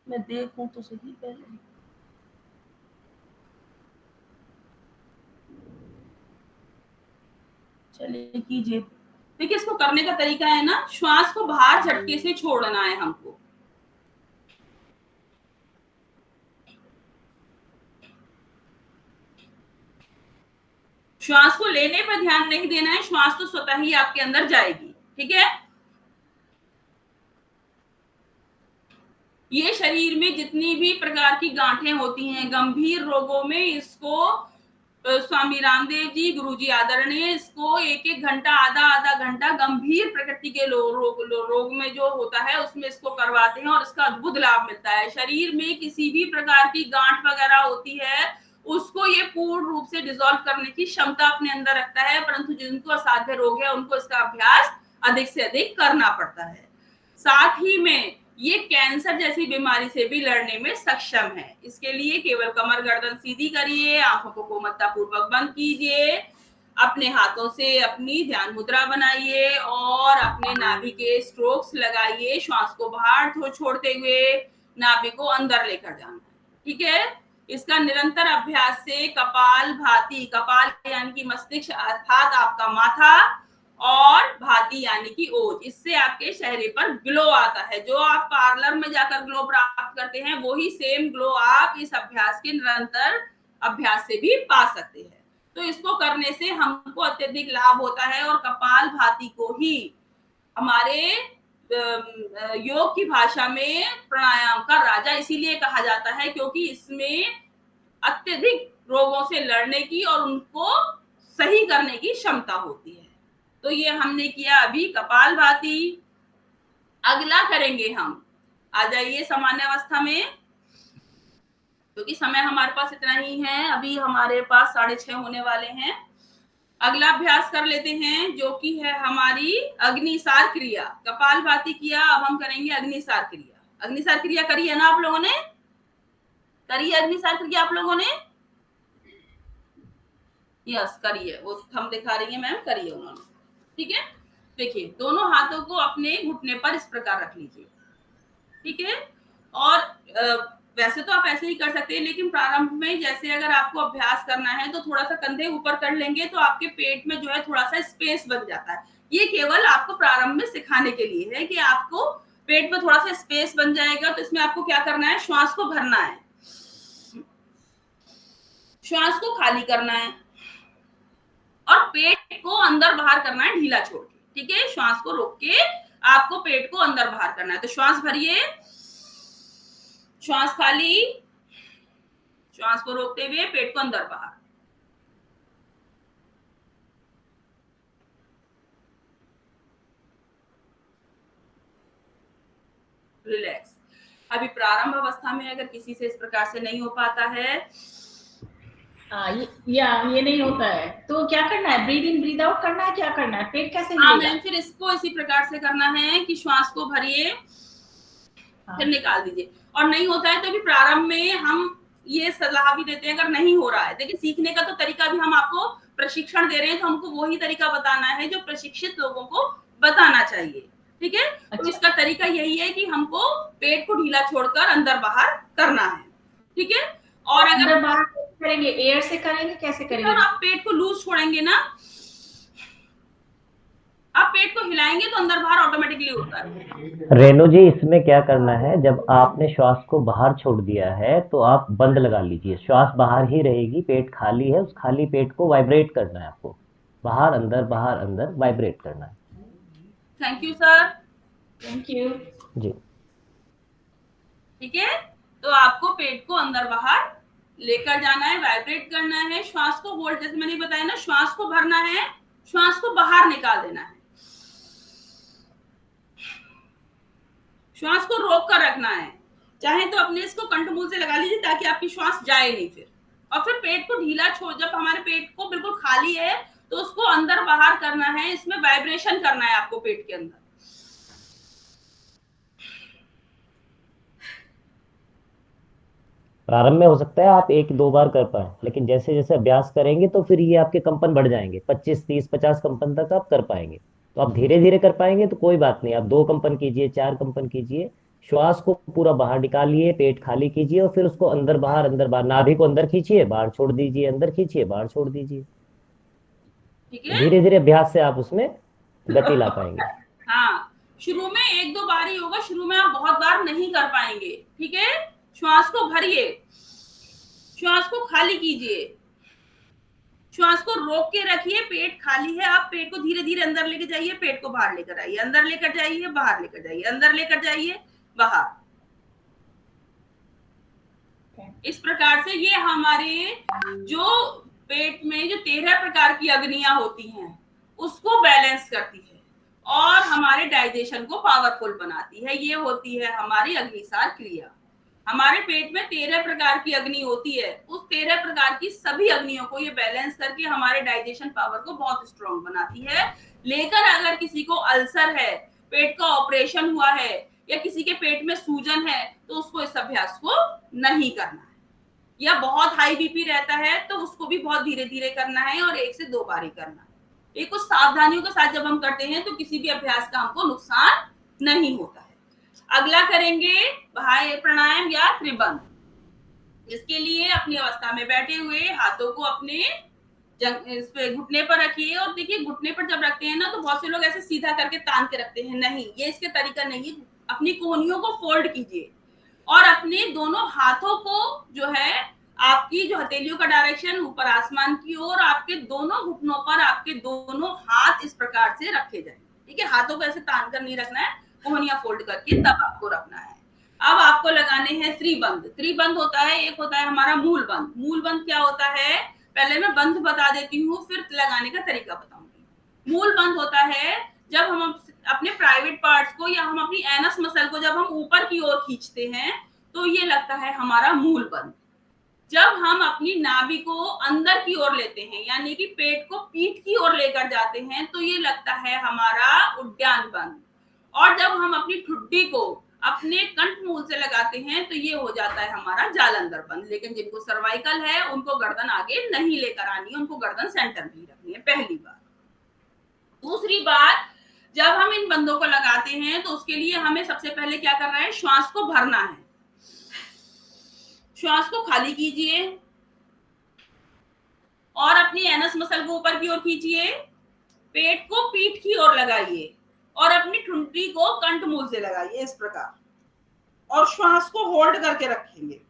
मैं देखूं तो सही पहले। चलिए कीजिए। देखिए इसको करने का तरीका है ना, श्वास को बाहर झटके से छोड़ना है हमको। श्वास को लेने पर ध्यान नहीं देना है, श्वास तो स्वतः ही आपके अंदर जाएगी, ठीक है। ये शरीर में जितनी भी प्रकार की गांठें होती हैं गंभीर रोगों में, इसको स्वामी रामदेव जी, गुरुजी आदरणीय, इसको 1-1 घंटा, आधा घंटा गंभीर प्रकृति के रोग में जो होता है उसमें इसको करवाते हैं और इसका अद्भुत लाभ मिलता है। शरीर में किसी भी प्रकार की गांठ वगैरह होती है उसको ये पूर्ण रूप से डिसॉल्व करने की क्षमता अपने अंदर रखता है, परंतु जिनको असाध्य रोग है उनको इसका अभ्यास अधिक से अधिक करना पड़ता है। साथ ही में ये कैंसर जैसी बीमारी से भी लड़ने में सक्षम है। इसके लिए केवल कमर गर्दन सीधी करिए, आंखों को कोमलता पूर्वक बंद कीजिए, अपने हाथों से अपनी ध्यान मुद्रा बनाइए और अपने नाभि के स्ट्रोक्स लगाइए। श्वास को बाहर छोड़ते हुए नाभि को अंदर लेकर जाना, ठीक है। इसका निरंतर अभ्यास से कपाल भाती, कपाल यानी कि मस्तिष्क अर्थात आपका माथा, और भाती यानी कि ओज, इससे आपके चेहरे पर ग्लो आता है। जो आप पार्लर में जाकर ग्लो प्राप्त करते हैं वही सेम ग्लो आप इस अभ्यास के निरंतर अभ्यास से भी पा सकते हैं। तो इसको करने से हमको अत्यधिक लाभ होता है और कपाल भाती को ही हमारे योग की भाषा में प्राणायाम का राजा इसीलिए कहा जाता है क्योंकि इसमें अत्यधिक रोगों से लड़ने की और उनको सही करने की क्षमता होती है। तो ये हमने किया अभी कपालभाति। अगला करेंगे हम, आ जाइए सामान्य अवस्था में, क्योंकि समय हमारे पास इतना ही है, अभी हमारे पास 6:30 होने वाले हैं। अगला अभ्यास कर लेते हैं जो कि है हमारी अग्निसार क्रिया। कपालभाति किया, अब हम करेंगे अग्निसार क्रिया। अग्निसार क्रिया करी है ना आप लोगों ने? करी है अग्निसार क्रिया आप लोगों ने? यस करिए, वो हम दिखा रही है मैम, करिए उन्होंने। ठीक है, देखिए दोनों हाथों को अपने घुटने पर इस प्रकार रख लीजिए। ठीक है, और वैसे तो आप ऐसे ही कर सकते हैं, लेकिन प्रारंभ में जैसे अगर आपको अभ्यास करना है तो थोड़ा सा कंधे ऊपर कर लेंगे तो आपके पेट में जो है थोड़ा सा स्पेस बन जाता है। ये केवल आपको प्रारंभ में सिखाने के लिए है कि आपको पेट में थोड़ा सा स्पेस बन जाएगा। तो इसमें आपको क्या करना है, श्वास को भरना है, श्वास को खाली करना है और पेट को अंदर बाहर करना है ढीला छोड़ के। ठीक है, श्वास को रोक के आपको पेट को अंदर बाहर करना है। तो श्वास भरिए, श्वास खाली, श्वास को रोकते हुए पेट को अंदर बाहर। रिलैक्स। अभी प्रारंभ अवस्था में अगर किसी से इस प्रकार से नहीं हो पाता है, ये नहीं होता है, तो क्या करना है? ब्रीद इन ब्रीद आउट करना है, क्या करना है? पेट कैसे हाँ हिलेगा? मैम, फिर इसको इसी प्रकार से करना है कि श्वास को भरिए, फिर निकाल दीजिए। और नहीं होता है तो भी प्रारंभ में हम ये सलाह भी देते हैं, अगर नहीं हो रहा है, देखिए सीखने का तो तरीका भी हम आपको प्रशिक्षण दे रहे हैं, तो हमको वही तरीका बताना है जो प्रशिक्षित लोगों को बताना चाहिए। ठीक है, तो इसका तरीका यही है कि हमको पेट को ढीला छोड़कर अंदर बाहर करना है। ठीक है, और अगर अंदर बाहर करेंगे, एयर से करेंगे, कैसे करेंगे? आप पेट को लूज छोड़ेंगे ना, आप पेट को हिलाएंगे तो अंदर बाहर ऑटोमेटिकली होता है। रेणु जी, इसमें क्या करना है, जब आपने श्वास को बाहर छोड़ दिया है तो आप बंद लगा लीजिए, श्वास बाहर ही रहेगी, पेट खाली है, उस खाली पेट को वाइब्रेट करना है आपको, बाहर अंदर वाइब्रेट करना है। Thank you sir. Thank you जी। ठीक है, तो आपको पेट को अंदर बाहर लेकर जाना है, वाइब्रेट करना है, श्वास को होल्ड, जैसे मैंने बताया ना, श्वास को भरना है, श्वास को बाहर निकाल देना है, श्वास को रोक कर रखना है। चाहे तो अपने इसको कंठमूल से लगा लीजिए ताकि आपकी श्वास जाए नहीं फिर। और फिर पेट को ढीला छोड़, जब हमारे पेट को बिल्कुल खाली है तो उसको अंदर बाहर करना है, इसमें वाइब्रेशन करना है आपको पेट के अंदर। प्रारंभ में हो सकता है आप 1-2 बार कर पाए, लेकिन जैसे जैसे अभ्यास करेंगे तो फिर ये आपके कंपन बढ़ जाएंगे, 25, 30, 50 कंपन तक आप कर पाएंगे। तो आप धीरे धीरे कर पाएंगे तो कोई बात नहीं, आप 2 कंपन कीजिए, 4 कंपन कीजिए, श्वास को पूरा बाहर निकालिए, पेट खाली कीजिए और फिर उसको अंदर बाहर, नाभि को अंदर खींचिए, बाहर छोड़ दीजिए, अंदर खींचिए, बाहर छोड़ दीजिए। धीरे धीरे अभ्यास से आप उसमें गति ला पाएंगे। हाँ, शुरू में 1-2 बार ही होगा, शुरू में आप बहुत बार नहीं कर पाएंगे। ठीक है, श्वास को भरिए, श्वास को खाली कीजिए, श्वास को रोक के रखिए, पेट खाली है, आप पेट को धीरे धीरे अंदर लेकर जाइए, पेट को बाहर लेकर आइए, अंदर लेकर जाइए, बाहर लेकर जाइए, अंदर लेकर जाइए, बाहर। इस प्रकार से ये हमारे जो पेट में जो 13 प्रकार की अग्नियां होती हैं उसको बैलेंस करती है और हमारे डाइजेशन को पावरफुल बनाती है। ये होती है हमारी अग्निसार क्रिया। हमारे पेट में 13 प्रकार की अग्नि होती है, उस 13 प्रकार की सभी अग्नियों को ये बैलेंस करके हमारे डाइजेशन पावर को बहुत स्ट्रॉन्ग बनाती है। लेकिन अगर किसी को अल्सर है, पेट का ऑपरेशन हुआ है या किसी के पेट में सूजन है तो उसको इस अभ्यास को नहीं करना है, या बहुत हाई बीपी रहता है तो उसको भी बहुत धीरे धीरे करना है और 1 से 2 बार ही करना है। ये कुछ सावधानियों के साथ जब हम करते हैं तो किसी भी अभ्यास का हमको नुकसान नहीं होता है। अगला करेंगे बाह्य प्राणायाम या त्रिबंध। इसके लिए अपनी अवस्था में बैठे हुए हाथों को अपने इस पे घुटने पर रखिए। और देखिए, घुटने पर जब रखते हैं ना तो बहुत से लोग ऐसे सीधा करके तान के रखते हैं, नहीं, ये इसके तरीका नहीं है। अपनी कोहनियों को फोल्ड कीजिए और अपने दोनों हाथों को जो है, आपकी जो हथेलियों का डायरेक्शन ऊपर आसमान की ओर, आपके दोनों घुटनों पर आपके दोनों हाथ इस प्रकार से रखे जाए। ठीक है, हाथों को ऐसे तान कर नहीं रखना है, कोहनियां फोल्ड करके तब आपको रखना है। अब आपको लगाने हैं त्रिबंध। त्रिबंध होता है, एक होता है हमारा मूल बंध। मूल बंध क्या होता है, पहले मैं बंध बता देती हूँ, फिर लगाने का तरीका बताऊंगी। मूल बंध होता है जब हम अपने प्राइवेट पार्ट्स को या हम अपनी एनस मसल को जब हम ऊपर की ओर खींचते हैं तो ये लगता है हमारा मूल बंध। जब हम अपनी नाभि को अंदर की ओर लेते हैं, यानी कि पेट को पीठ की ओर लेकर जाते हैं, तो ये लगता है हमारा उद्यान बंध। और जब हम अपनी ठुड्डी को अपने कंठमूल से लगाते हैं तो ये हो जाता है हमारा जालंधर बंध। लेकिन जिनको सर्वाइकल है उनको गर्दन आगे नहीं लेकर आनी है, उनको गर्दन सेंटर में ही रखनी है, पहली बात। दूसरी बात, जब हम इन बंधों को लगाते हैं तो उसके लिए हमें सबसे पहले क्या करना है, श्वास को भरना है। श्वास को खाली कीजिए और अपनी एनस मसल को ऊपर की ओर खींचिए, पेट को पीठ की ओर लगाइए और अपनी ठुड्डी को कंठमूल से लगाइए इस प्रकार, और श्वास को होल्ड करके रखेंगे।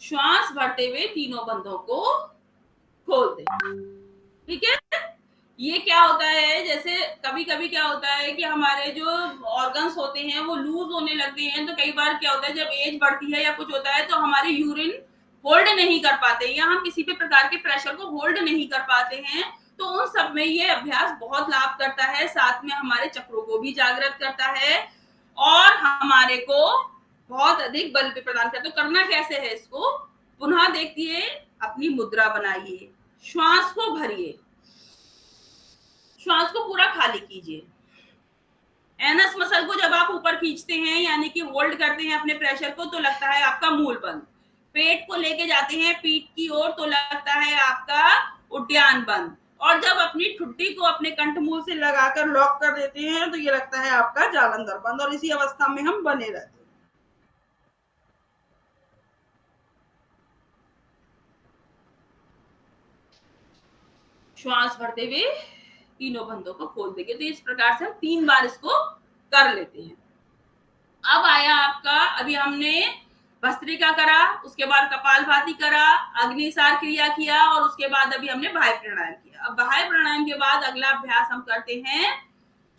श्वास भरते हुए तीनों बंधों को खोल दें। ठीक है, ये क्या होता है, जैसे कभी कभी क्या होता है कि हमारे जो ऑर्गन्स होते हैं वो लूज होने लगते हैं, तो कई बार क्या होता है जब एज बढ़ती है या कुछ होता है तो हमारे यूरिन होल्ड नहीं कर पाते या हम किसी भी प्रकार के प्रेशर को होल्ड नहीं कर पाते हैं, तो उन सब में ये अभ्यास बहुत लाभ करता है। साथ में हमारे चक्रों को भी जागृत करता है और हमारे को बहुत अधिक बल भी प्रदान करता है। तो करना कैसे है इसको, पुनः देखिए, अपनी मुद्रा बनाइए, श्वास को भरिए, श्वास को पूरा खाली कीजिए। एनस मसल को जब आप ऊपर खींचते हैं यानी कि होल्ड करते हैं अपने प्रेशर को, तो लगता है आपका मूल बंध। पेट को लेके जाते हैं पीठ की ओर तो लगता है आपका उद्यान बंध। और जब अपनी ठुड्डी को अपने कंठमूल से लगाकर लॉक कर देते हैं तो ये लगता है आपका जालंधर बंध। और इसी अवस्था में हम बने रहते हैं। श्वास भरते हुए तीनों बंधों को खोल देंगे। तो इस प्रकार से हम 3 बार इसको कर लेते हैं। अब आया आपका, अभी हमने भस्त्रिका करा, उसके बाद कपालभाति करा, अग्निसार क्रिया किया और उसके बाद अभी हमने बाह्य प्राणायाम किया। अब बाह्य प्राणायाम के बाद अगला अभ्यास हम करते हैं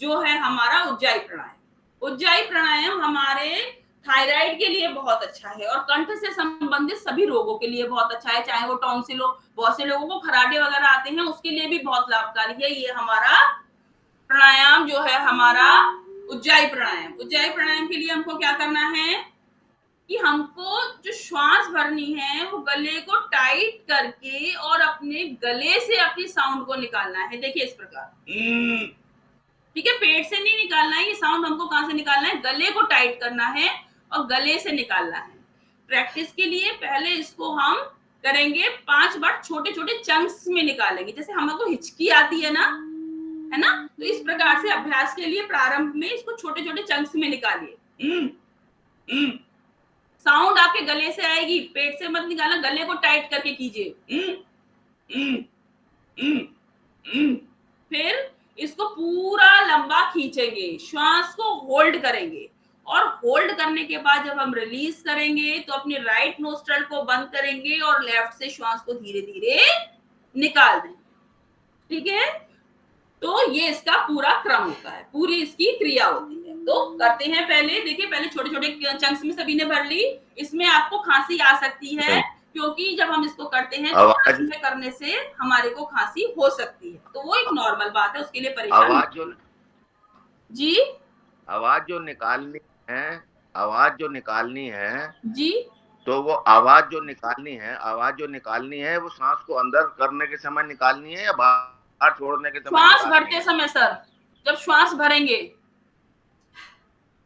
जो है हमारा उज्जाई प्राणायाम। उज्जाई प्राणायाम हमारे थायराइड के लिए बहुत अच्छा है और कंठ से संबंधित सभी रोगों के लिए बहुत अच्छा है, चाहे वो टॉन्सिल हो, बहुत से लोगों को खराटे वगैरह आते हैं उसके लिए भी बहुत लाभकारी है। ये हमारा प्राणायाम जो है हमारा उज्जाई प्राणायाम। उज्जाई प्राणायाम के लिए हमको क्या करना है कि हमको जो श्वास भरनी है वो गले को टाइट करके और अपने गले से अपनी साउंड को निकालना है। देखिए इस प्रकार, ठीक है, पेट से नहीं निकालना है। ये साउंड हमको कहाँ से निकालना है, गले को टाइट करना है और गले से निकालना है। प्रैक्टिस के लिए पहले इसको हम करेंगे 5 बार, छोटे छोटे चंक्स में निकालेंगे। जैसे हमको हिचकी आती है ना, तो इस प्रकार से अभ्यास के लिए प्रारंभ में इसको छोटे छोटे चंक्स में निकालिए। साउंड आपके गले से आएगी, पेट से मत निकालना, गले को टाइट करके कीजिए। फिर इसको पूरा लंबा खींचेंगे, श्वास को होल्ड करेंगे और होल्ड करने के बाद जब हम रिलीज करेंगे तो अपने राइट नोस्ट्रल को बंद करेंगे और लेफ्ट से श्वास को धीरे धीरे निकाल देंगे। ठीक है, तो ये इसका पूरा क्रम होता है, पूरी इसकी क्रिया होती है। तो करते हैं, पहले देखिए, पहले छोटे छोटे चंक्स में सभी ने भर ली। इसमें आपको खांसी आ सकती है क्योंकि जब हम इसको करते हैं तो आवाज में करने से हमारे को खांसी हो सकती है, तो वो एक नॉर्मल बात है, उसके लिए परेशान आवाज जो जी आवाज जो निकालनी है जी, तो वो आवाज जो निकालनी है वो सांस को अंदर करने के समय निकालनी है या बाहर छोड़ने के समय? श्वास भरते समय सर, जब श्वास भरेंगे,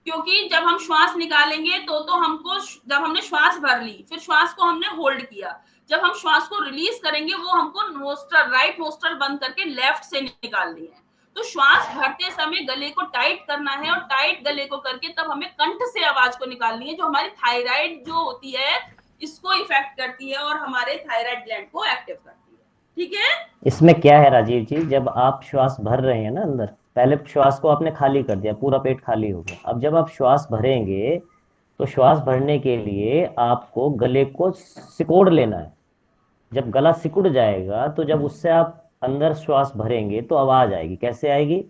क्योंकि जब हम श्वास निकालेंगे तो हमको, जब हमने श्वास भर ली फिर श्वास को हमने होल्ड किया, जब हम श्वास को रिलीज करेंगे वो हमको नोस्ट्रल, राइट नोस्ट्रल बंद करके लेफ्ट से निकालनी है। तो श्वास भरते समय गले को टाइट करना है और टाइट गले को करके तब हमें कंठ से आवाज को निकालनी है, जो हमारी थायराइड जो होती है इसको इफेक्ट करती है और हमारे थायराइड ग्लैंड को एक्टिव करती है। ठीक है, इसमें क्या है राजीव जी, जब आप श्वास भर रहे हैं ना अंदर, पहले श्वास को आपने खाली कर दिया, पूरा पेट खाली हो गया। अब जब आप श्वास भरेंगे तो श्वास भरने के लिए आपको गले को सिकोड़ लेना है, जब गला सिकुड़ जाएगा तो जब उससे आप अंदर श्वास भरेंगे तो आवाज आएगी। कैसे आएगी?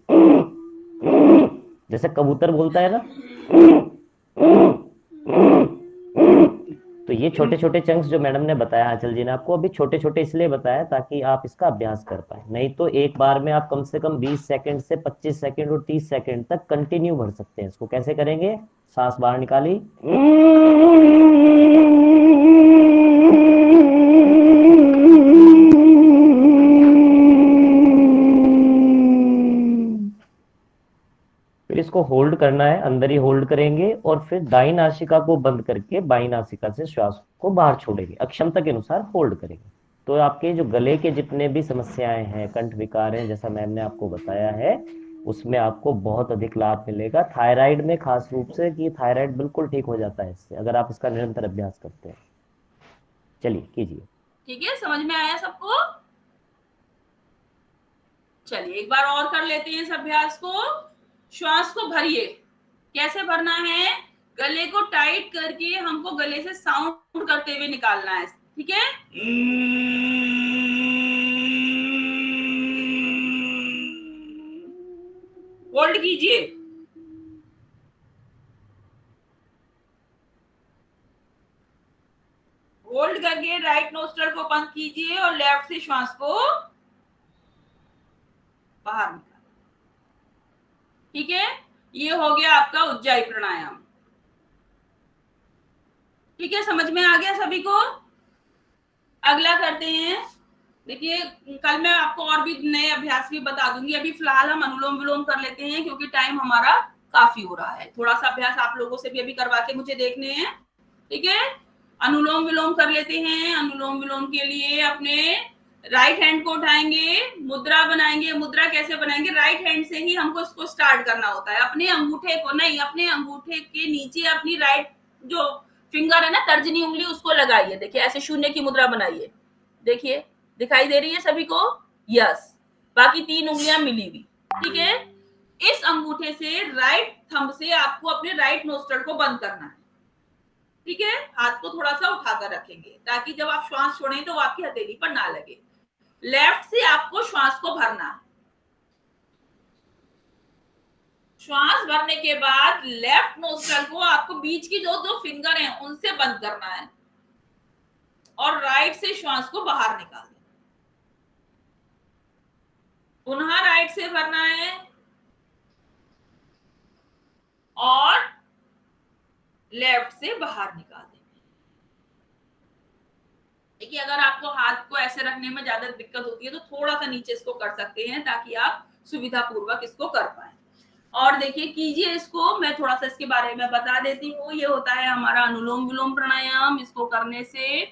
जैसे कबूतर बोलता है ना। तो ये छोटे छोटे चंक्स जो मैडम ने बताया, आंचल जी ने आपको, अभी छोटे छोटे इसलिए बताया ताकि आप इसका अभ्यास कर पाए। नहीं तो एक बार में आप कम से कम 20 सेकंड से 25 सेकंड और 30 सेकंड तक कंटिन्यू भर सकते हैं इसको। कैसे करेंगे? सांस बाहर निकाली, फिर इसको होल्ड करना है, अंदर ही होल्ड करेंगे और फिर दाई नासिका को बंद करके बाई नासिका से श्वास को बाहर छोड़ेंगे। अक्षमता के अनुसार होल्ड करेंगे। तो आपके जो गले के जितने भी समस्याएं हैं, कंठ विकार हैं, जैसा मैम ने आपको बताया है, उसमें आपको बहुत अधिक लाभ मिलेगा। थायराइड में खास रूप से, कि थायराइड बिल्कुल ठीक हो जाता है इससे, अगर आप इसका निरंतर अभ्यास करते हैं। चलिए कीजिए। ठीक है, समझ में आया सबको? चलिए एक बार और कर लेते हैं इस अभ्यास को। श्वास को भरिए। कैसे भरना है? गले को टाइट करके हमको गले से साउंड करते हुए निकालना है। ठीक है? होल्ड कीजिए। होल्ड करके राइट नोस्ट्रल को बंद कीजिए और लेफ्ट से श्वास को बाहर निकालिए। ठीक है, ये हो गया आपका उज्जाई प्राणायाम। ठीक है, समझ में आ गया सभी को? अगला करते हैं। देखिए कल मैं आपको और भी नए अभ्यास भी बता दूंगी। अभी फिलहाल हम अनुलोम विलोम कर लेते हैं क्योंकि टाइम हमारा काफी हो रहा है। थोड़ा सा अभ्यास आप लोगों से भी अभी करवा के मुझे देखने हैं। ठीक है, अनुलोम विलोम कर लेते हैं। अनुलोम विलोम के लिए अपने राइट हैंड को उठाएंगे, मुद्रा बनाएंगे। मुद्रा कैसे बनाएंगे? राइट हैंड से ही हमको इसको स्टार्ट करना होता है। अपने अंगूठे को नहीं, अपने अंगूठे के नीचे अपनी राइट जो फिंगर है ना, तर्जनी उंगली, उसको लगाइए। देखिए ऐसे शून्य की मुद्रा बनाइए। देखिए दिखाई दे रही है सभी को? यस। बाकी 3 उंगलियां मिली हुई। ठीक है, इस अंगूठे से, राइट थंब से आपको अपने राइट नोस्ट्रल को बंद करना है। ठीक है, हाथ को थोड़ा सा उठाकर रखेंगे ताकि जब आप श्वास छोड़ें तो वो आपकी हथेली पर ना लगे। लेफ्ट से आपको श्वास को भरना है। श्वास भरने के बाद लेफ्ट नोस्ट्रल को आपको बीच की जो दो फिंगर हैं उनसे बंद करना है और राइट से श्वास को बाहर निकाल देना। पुनः राइट से भरना है और लेफ्ट से बाहर निकाल देना। देखिए अगर आपको हाथ को ऐसे रखने में ज्यादा दिक्कत होती है तो थोड़ा सा नीचे इसको कर सकते हैं ताकि आप सुविधा पूर्वक इसको कर पाए। और देखिए कीजिए इसको। मैं थोड़ा सा इसके बारे में बता देती हूँ। ये होता है हमारा अनुलोम विलोम प्राणायाम। इसको करने से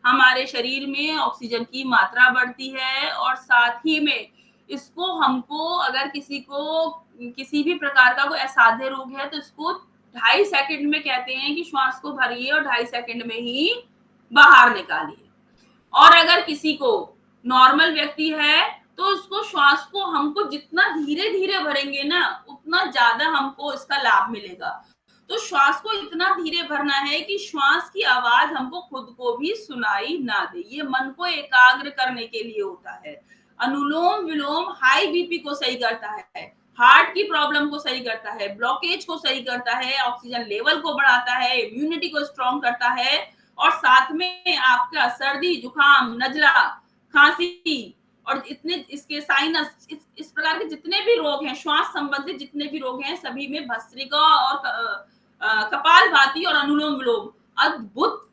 हमारे शरीर में ऑक्सीजन की मात्रा बढ़ती है और साथ ही में इसको हमको, अगर किसी को किसी भी प्रकार का कोई असाध्य रोग है तो इसको 2.5 सेकंड में कहते हैं कि श्वास को भरिए और 2.5 सेकंड में ही बाहर निकालिए। और अगर किसी को नॉर्मल व्यक्ति है तो उसको श्वास को हमको जितना धीरे धीरे भरेंगे ना उतना ज्यादा हमको इसका लाभ मिलेगा। तो श्वास को इतना धीरे भरना है कि श्वास की आवाज हमको खुद को भी सुनाई ना दे। ये मन को एकाग्र करने के लिए होता है। अनुलोम विलोम हाई बीपी को सही करता है, हार्ट की प्रॉब्लम को सही करता है, ब्लॉकेज को सही करता है, ऑक्सीजन लेवल को बढ़ाता है, इम्यूनिटी को स्ट्रॉन्ग करता है और साथ में आपका सर्दी, जुकाम, नजला, खांसी और इतने इसके साइनस, इस प्रकार के जितने भी रोग हैं, श्वास संबंधित जितने भी रोग हैं, सभी में भस्त्रिका और कपालभाति और अनुलोम विलोम अद्भुत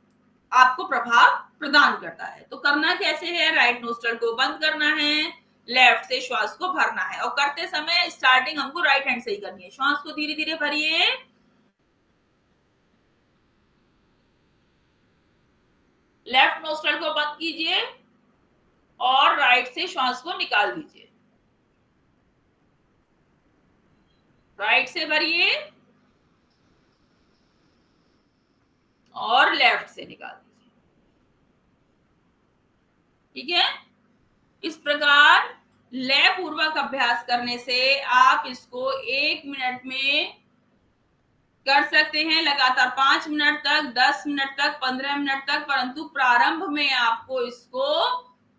आपको प्रभाव प्रदान करता है। तो करना कैसे है? राइट नोस्ट्रल को बंद करना है, लेफ्ट से श्वास को भरना है और करते समय स्टार्टिंग हमको राइट हैंड से ही करनी है। श्वास को धीरे धीरे भरिए, लेफ्ट नोस्ट्रल को बंद कीजिए और राइट से श्वास को निकाल दीजिए। राइट से भरिए और लेफ्ट से निकाल दीजिए। ठीक है, इस प्रकार लय पूर्वक अभ्यास करने से आप इसको 1 मिनट में कर सकते हैं लगातार 5 मिनट तक, 10 मिनट तक, 15 मिनट तक, परंतु प्रारंभ में आपको इसको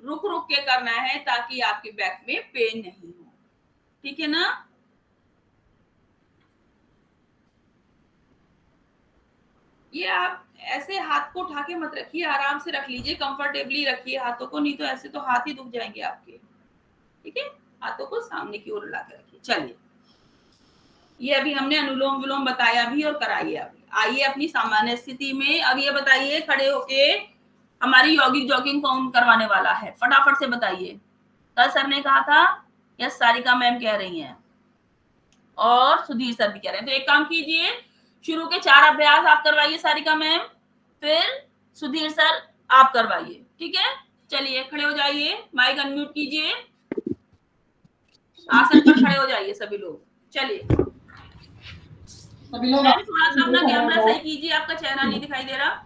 रुक रुक के करना है ताकि आपके बैक में पेन नहीं हो। ठीक है ना? ये आप ऐसे हाथ को उठा के मत रखिए, आराम से रख लीजिए, कंफर्टेबली रखिए हाथों को, नहीं तो ऐसे तो हाथ ही दुख जाएंगे आपके। ठीक है, हाथों को सामने की ओर ला के रखिए। चलिए, ये अभी हमने अनुलोम विलोम बताया भी और कराइए अभी। आइए अपनी सामान्य स्थिति में। अब ये बताइए, खड़े होके हमारी यौगिक जॉगिंग कौन करवाने वाला है? फटाफट से बताइए। कल सर ने कहा था, यस सारिका मैम कह रही हैं और सुधीर सर भी कह रहे हैं। तो एक काम कीजिए, शुरू के 4 अभ्यास आप करवाइए सारिका मैम, फिर सुधीर सर आप करवाइए। ठीक है, चलिए खड़े हो जाइए, माइक अनम्यूट कीजिए, आसन पर खड़े हो जाइए सभी लोग। चलिए सभी लोग मैम, थोड़ा सा अपना कैमरा सही कीजिए, आपका चेहरा नहीं दिखाई दे रहा।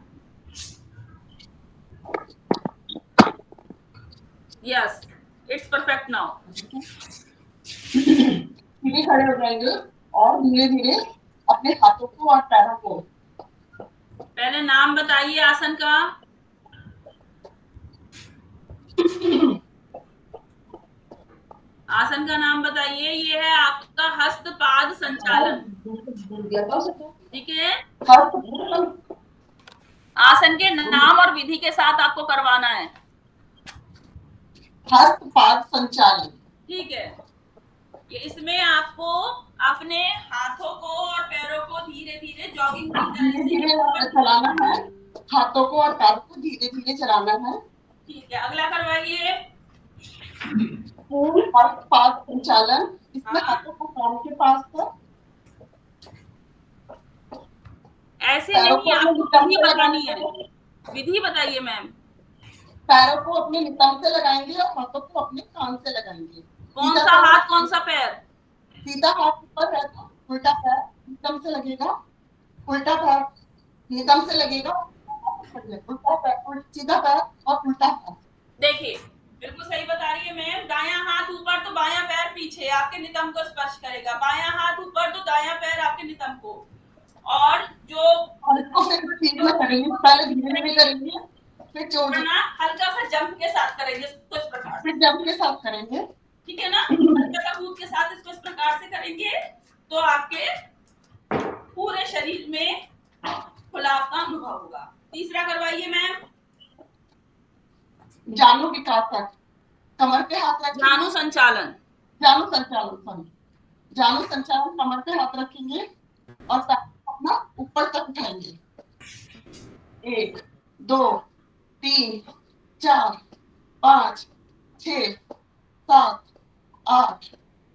Yes, it's perfect now. सीधे खड़े हो जाएंगे और धीरे धीरे अपने हाथों को और पैरों को, पहले नाम बताइए आसन का। आसन का नाम बताइए। ये है आपका हस्तपाद संचालन। ठीक है, आसन के नाम और विधि के साथ आपको करवाना है। हस्तपाद संचालन। ठीक है, ये इसमें आपको अपने हाथों को और पैरों को धीरे धीरे जॉगिंग की तरह धीरे चलाना है, हाथों को और पैरों को धीरे धीरे चलाना है। ठीक है, अगला करवाइए। पूर्ण हस्तपाद संचालन। इसमें हाथों को कान के पास कर, ऐसे नहीं, आपको विधि बतानी है। विधि बताइए मैम। पैरों को अपने नितंब से लगाएंगे और हाथों को अपने कान से लगाएंगे। कौन सा हाथ कौन सा पैर? सीधा हाथ ऊपर है तो उल्टा पैर नितंब से लगेगा, उल्टा पैर नितंब से लगेगा, उल्टा पैर सीधा पैर और उल्टा पैर। देखिए, बिल्कुल सही बता रही है मैम। दायां हाथ ऊपर तो बायां पैर पीछे आपके नितंब को स्पर्श करेगा, बायां हाथ ऊपर तो दायां पैर आपके नितंब को। और जो इसको फिर स्पीड में करेंगे, पहले धीरे धीरे करेंगे, फिर जोर हल्का सा जंप के साथ करेंगे इसको, इस प्रकार से। फिर जंप के साथ करेंगे। ठीक है ना, हल्का सा कूद के साथ इसको इस प्रकार से करेंगे तो आपके पूरे शरीर में खुलाव का अनुभव होगा। तीसरा करवाइए मैम। जानु विकास, कमर पे हाथ रखेंगे। जानु संचालन। जानु संचालन, सॉरी, जानु संचालन। कमर पे हाथ रखेंगे और अपना ऊपर तक उठाएंगे। 1 2 3 4 5 6 7 8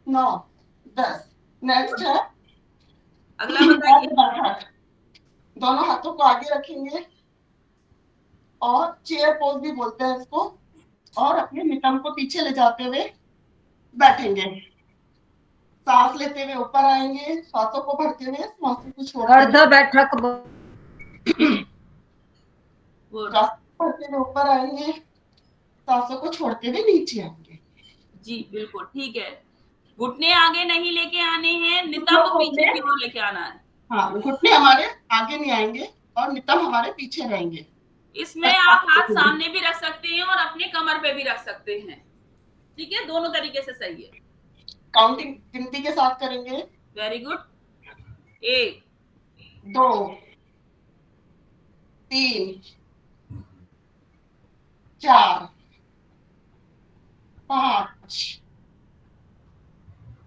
9 10। नेक्स्ट है अगला बताइए। दोनों हाथों को आगे रखेंगे और चेयर पोज भी बोलते हैं इसको, और अपने नितंब को पीछे ले जाते हुए बैठेंगे। सांस लेते हुए ऊपर आएंगे, सांसों को भरते हुए सांसों को छोड़ते अर्ध बैठक भरते हुए ऊपर आएंगे, सांसों को छोड़ते हुए नीचे आएंगे। जी बिल्कुल ठीक है। घुटने आगे नहीं लेके आने हैं, नितंब पीछे की ओर लेके आना है। हाँ, घुटने हमारे आगे नहीं आएंगे और नितंब हमारे पीछे रहेंगे। इसमें आप हाथ सामने भी रख सकते हैं और अपने कमर पे भी रख सकते हैं। ठीक है, दोनों तरीके से सही है। काउंटिंग गिनती के साथ करेंगे। Very good. 1 2 3 4 5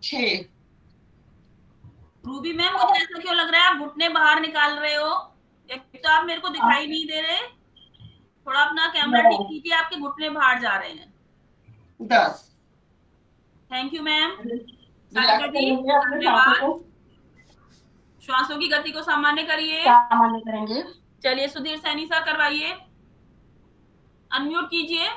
6। रूबी मैम, मुझे ऐसा क्यों लग रहा है आप घुटने बाहर निकाल रहे हो? एक तो आप मेरे को दिखाई नहीं दे रहे, थोड़ा अपना कैमरा ठीक कीजिए, आपके घुटने बाहर जा रहे हैं। 10। Thank you ma'am. धन्यवाद। श्वासों की गति को सामान्य करिए। सामान्य करेंगे। चलिए सुधीर सैनी सर करवाइए, अनम्यूट कीजिए।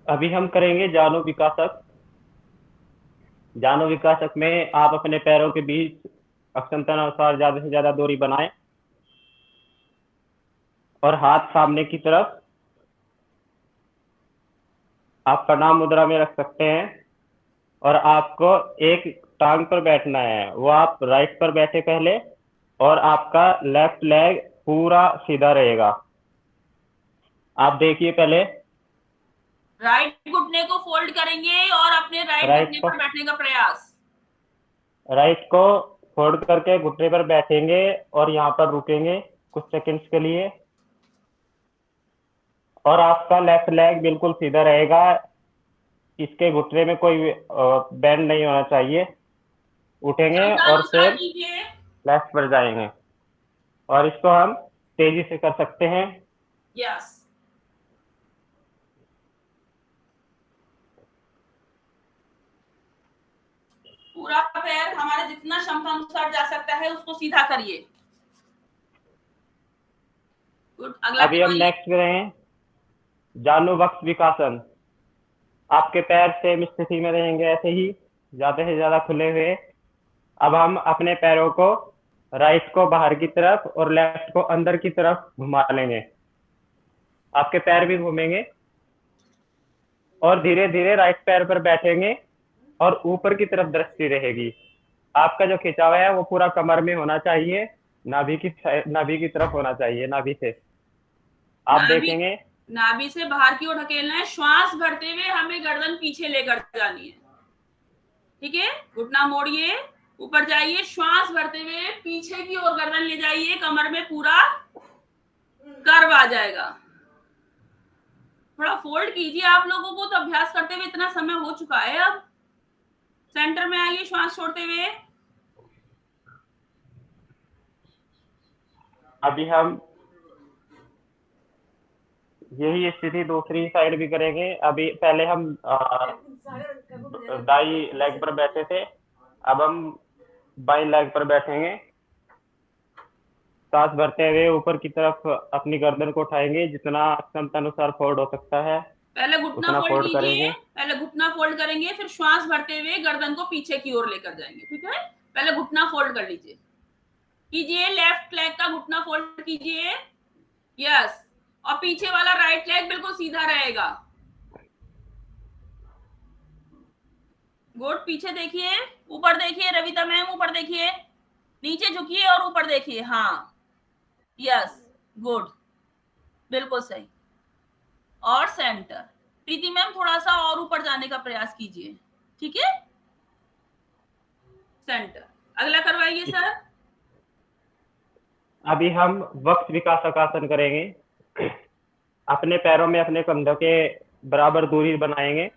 अभी हम करेंगे जानु विकासक। जानु विकासक में आप अपने पैरों के बीच अक्षांशानुसार ज्यादा से ज्यादा दूरी बनाएं और हाथ सामने की तरफ आप प्रणाम मुद्रा में रख सकते हैं। और आपको एक टांग पर बैठना है, वो आप राइट पर बैठे पहले, और आपका लेफ्ट लेग पूरा सीधा रहेगा। आप देखिए पहले, राइट घुटने को फोल्ड करेंगे और अपने राइट राइट घुटने को पर बैठने का प्रयास। राइट को फोल्ड करके घुटने पर बैठेंगे और यहाँ पर रुकेंगे कुछ सेकंड्स के लिए, और आपका लेफ्ट लेग बिल्कुल सीधा रहेगा, इसके घुटने में कोई बेंड नहीं होना चाहिए। उठेंगे और अनुसार फिर कीजिए। लेफ्ट पर जाएंगे, और इसको हम तेजी से कर सकते हैं। यस, पूरा पैर हमारे जितना क्षमता अनुसार जा सकता है उसको सीधा करिए। गुड। अगला अभी हम करवाइए। नेक्स्ट करेंगे जानु वक्स विकासन। आपके पैर सेम स्थिति में रहेंगे, ऐसे ही ज्यादा से ज्यादा खुले हुए। अब हम अपने पैरों को राइट को बाहर की तरफ और लेफ्ट को अंदर की तरफ घुमा लेंगे। आपके पैर भी घूमेंगे, और धीरे धीरे राइट पैर पर बैठेंगे और ऊपर की तरफ दृष्टि रहेगी। आपका जो खिंचाव है वो पूरा कमर में होना चाहिए, नाभि की तरफ होना चाहिए, नाभि से। आप देखेंगे नाभि से बाहर की ओर ढकेलना है। श्वास भरते हुए हमें गर्दन पीछे लेकर जानी है। ठीक है, घुटना मोड़िए, ऊपर जाइए, श्वास भरते हुए पीछे की ओर गर्दन ले जाइए, कमर में पूरा कर्व आ जाएगा। थोड़ा फोल्ड कीजिए। आप लोगों को तो अभ्यास करते हुए इतना समय हो चुका है। अब सेंटर में आइए, श्वास छोड़ते हुए। अभी हम यही स्थिति दूसरी साइड भी करेंगे। अभी पहले हम दाई लेग पर बैठे थे, अब हम बाई लेग पर बैठेंगे। सांस भरते हुए ऊपर की तरफ अपनी गर्दन को उठाएंगे, जितना क्षमता अनुसार फोल्ड हो सकता है पहले घुटना उतना फोल्ड फोल्ड कीजिए। करेंगे। पहले घुटना फोल्ड करेंगे, फिर श्वास भरते हुए गर्दन को पीछे की ओर लेकर जाएंगे। ठीक है, पहले घुटना फोल्ड कर लीजिए। कीजिए, लेफ्ट लेग का घुटना फोल्ड कीजिए। यस, और पीछे वाला राइट लेग बिल्कुल सीधा रहेगा। गुड। पीछे देखिए, ऊपर देखिए, रविता मैम ऊपर देखिए, नीचे झुकिए और ऊपर देखिए। हाँ, यस, गुड, बिल्कुल सही। और सेंटर। प्रीति मैम थोड़ा सा और ऊपर जाने का प्रयास कीजिए। ठीक है, सेंटर। अगला करवाइए सर। अभी हम वक्र विकासकासन करेंगे। अपने पैरों में अपने कंधों के बराबर दूरी बनाएंगे,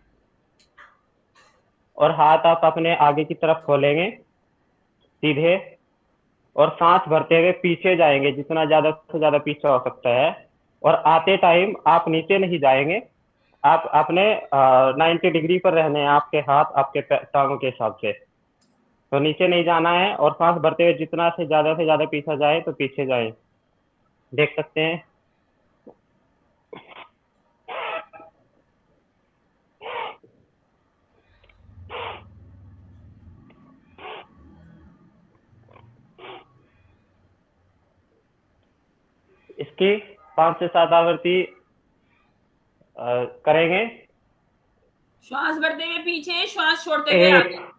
और हाथ आप अपने आगे की तरफ खोलेंगे सीधे, और सांस भरते हुए पीछे जाएंगे, जितना ज्यादा से ज्यादा पीछे हो सकता है। और आते टाइम आप नीचे नहीं जाएंगे, आप अपने 90 डिग्री पर रहने हैं, आपके हाथ आपके टांगों के हिसाब से, तो नीचे नहीं जाना है। और सांस भरते हुए जितना से ज्यादा पीछे जाए तो पीछे जाए। देख सकते हैं। इसकी 5 से 7 आवृत्ति करेंगे। श्वास भरते हुए पीछे, श्वास छोड़ते हुए आगे। 1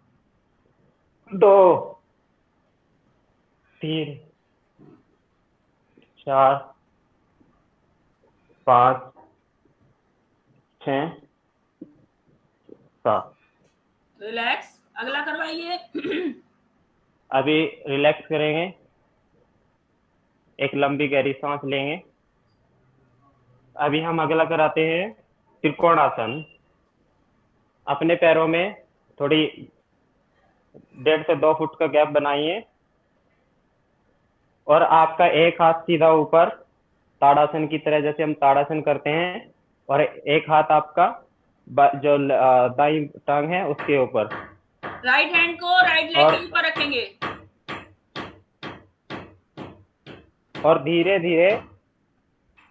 2 3 4 5 6 7। रिलैक्स। अगला करवाइए। अभी रिलैक्स करेंगे, एक लंबी गहरी सांस लेंगे। अभी हम अगला कराते हैं त्रिकोणासन। अपने पैरों में थोड़ी 1.5 से 2 फुट का गैप बनाइए, और आपका एक हाथ सीधा ऊपर ताड़ासन की तरह, जैसे हम ताड़ासन करते हैं, और एक हाथ आपका जो दाईं टांग है उसके ऊपर। राइट हैंड को राइट लेग के ऊपर रखेंगे, और धीरे धीरे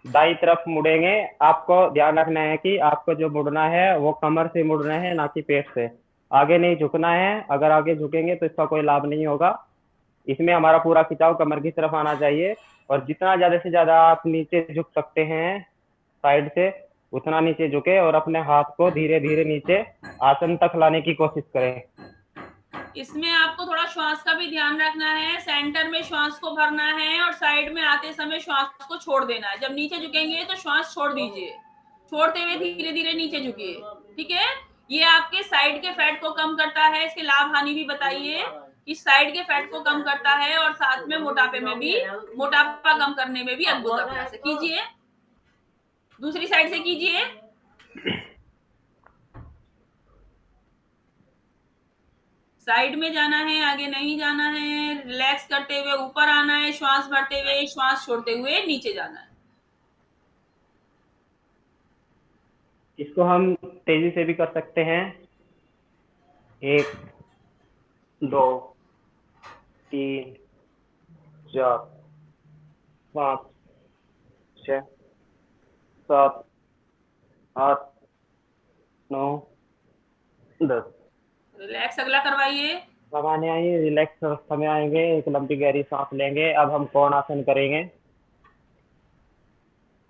दाईं तरफ मुड़ेंगे। आपको ध्यान रखना है कि आपको जो मुड़ना है वो कमर से मुड़ना है, ना कि पेट से। आगे नहीं झुकना है। अगर आगे झुकेंगे तो इसका कोई लाभ नहीं होगा। इसमें हमारा पूरा खिंचाव कमर की तरफ आना चाहिए, और जितना ज्यादा से ज्यादा आप नीचे झुक सकते हैं साइड से, उतना नीचे झुके और अपने हाथ को धीरे धीरे नीचे आसन तक लाने की कोशिश करें। इसमें आपको थोड़ा श्वास का भी ध्यान रखना है। सेंटर में श्वास को भरना है और साइड में आते समय श्वास को छोड़ देना है। जब नीचे झुकेंगे तो श्वास छोड़ दीजिए, छोड़ते हुए धीरे धीरे नीचे झुकिए। ठीक है, ये आपके साइड के फैट को कम करता है। इसके लाभ हानि भी बताइए। कि साइड के फैट को कम करता है और साथ में मोटापे में भी, मोटापा कम करने में भी अद्भुत अभ्यास है। कीजिए, दूसरी साइड से कीजिए। साइड में जाना है, आगे नहीं जाना है। रिलैक्स करते हुए ऊपर आना है, श्वास भरते हुए, श्वास छोड़ते हुए नीचे जाना है। इसको हम तेजी से भी कर सकते हैं। 1 2 3 4 5 6 7 8 9 10। रिलैक्स अगला करवाइए। सामान्य आइए, रिलैक्स अवस्था में आएंगे, एक लंबी गहरी सांस लेंगे। अब हम कोणासन करेंगे।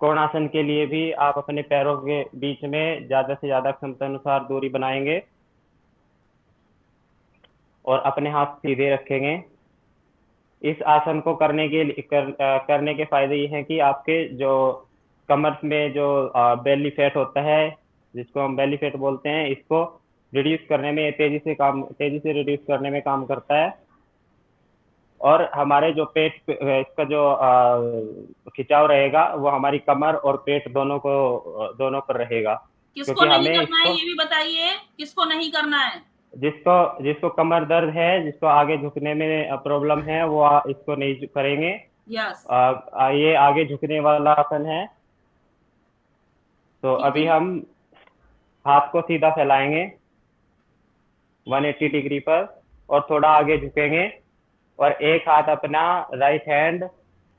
कोणासन के लिए भी आप अपने पैरों के बीच में ज्यादा से ज्यादा क्षमता अनुसार दूरी बनाएंगे और अपने हाथ सीधे रखेंगे। इस आसन को करने के फायदे ये हैं कि आपके जो कमर में जो बेली फैट होता है, जिसको हम बेली फैट बोलते हैं, इसको रिड्यूस करने में तेजी से रिड्यूस करने में काम करता है। और हमारे जो पेट इसका जो खिंचाव रहेगा वो हमारी कमर और पेट दोनों पर रहेगा। किसको क्योंकि नहीं हमें करना है ये भी बताइए, किसको नहीं करना है? जिसको कमर दर्द है, जिसको आगे झुकने में प्रॉब्लम है, वो इसको नहीं करेंगे। यस, ये आगे झुकने वाला आसन है। तो अभी हम हाथ को सीधा फैलाएंगे 180 डिग्री पर और थोड़ा आगे झुकेंगे और एक हाथ अपना राइट हैंड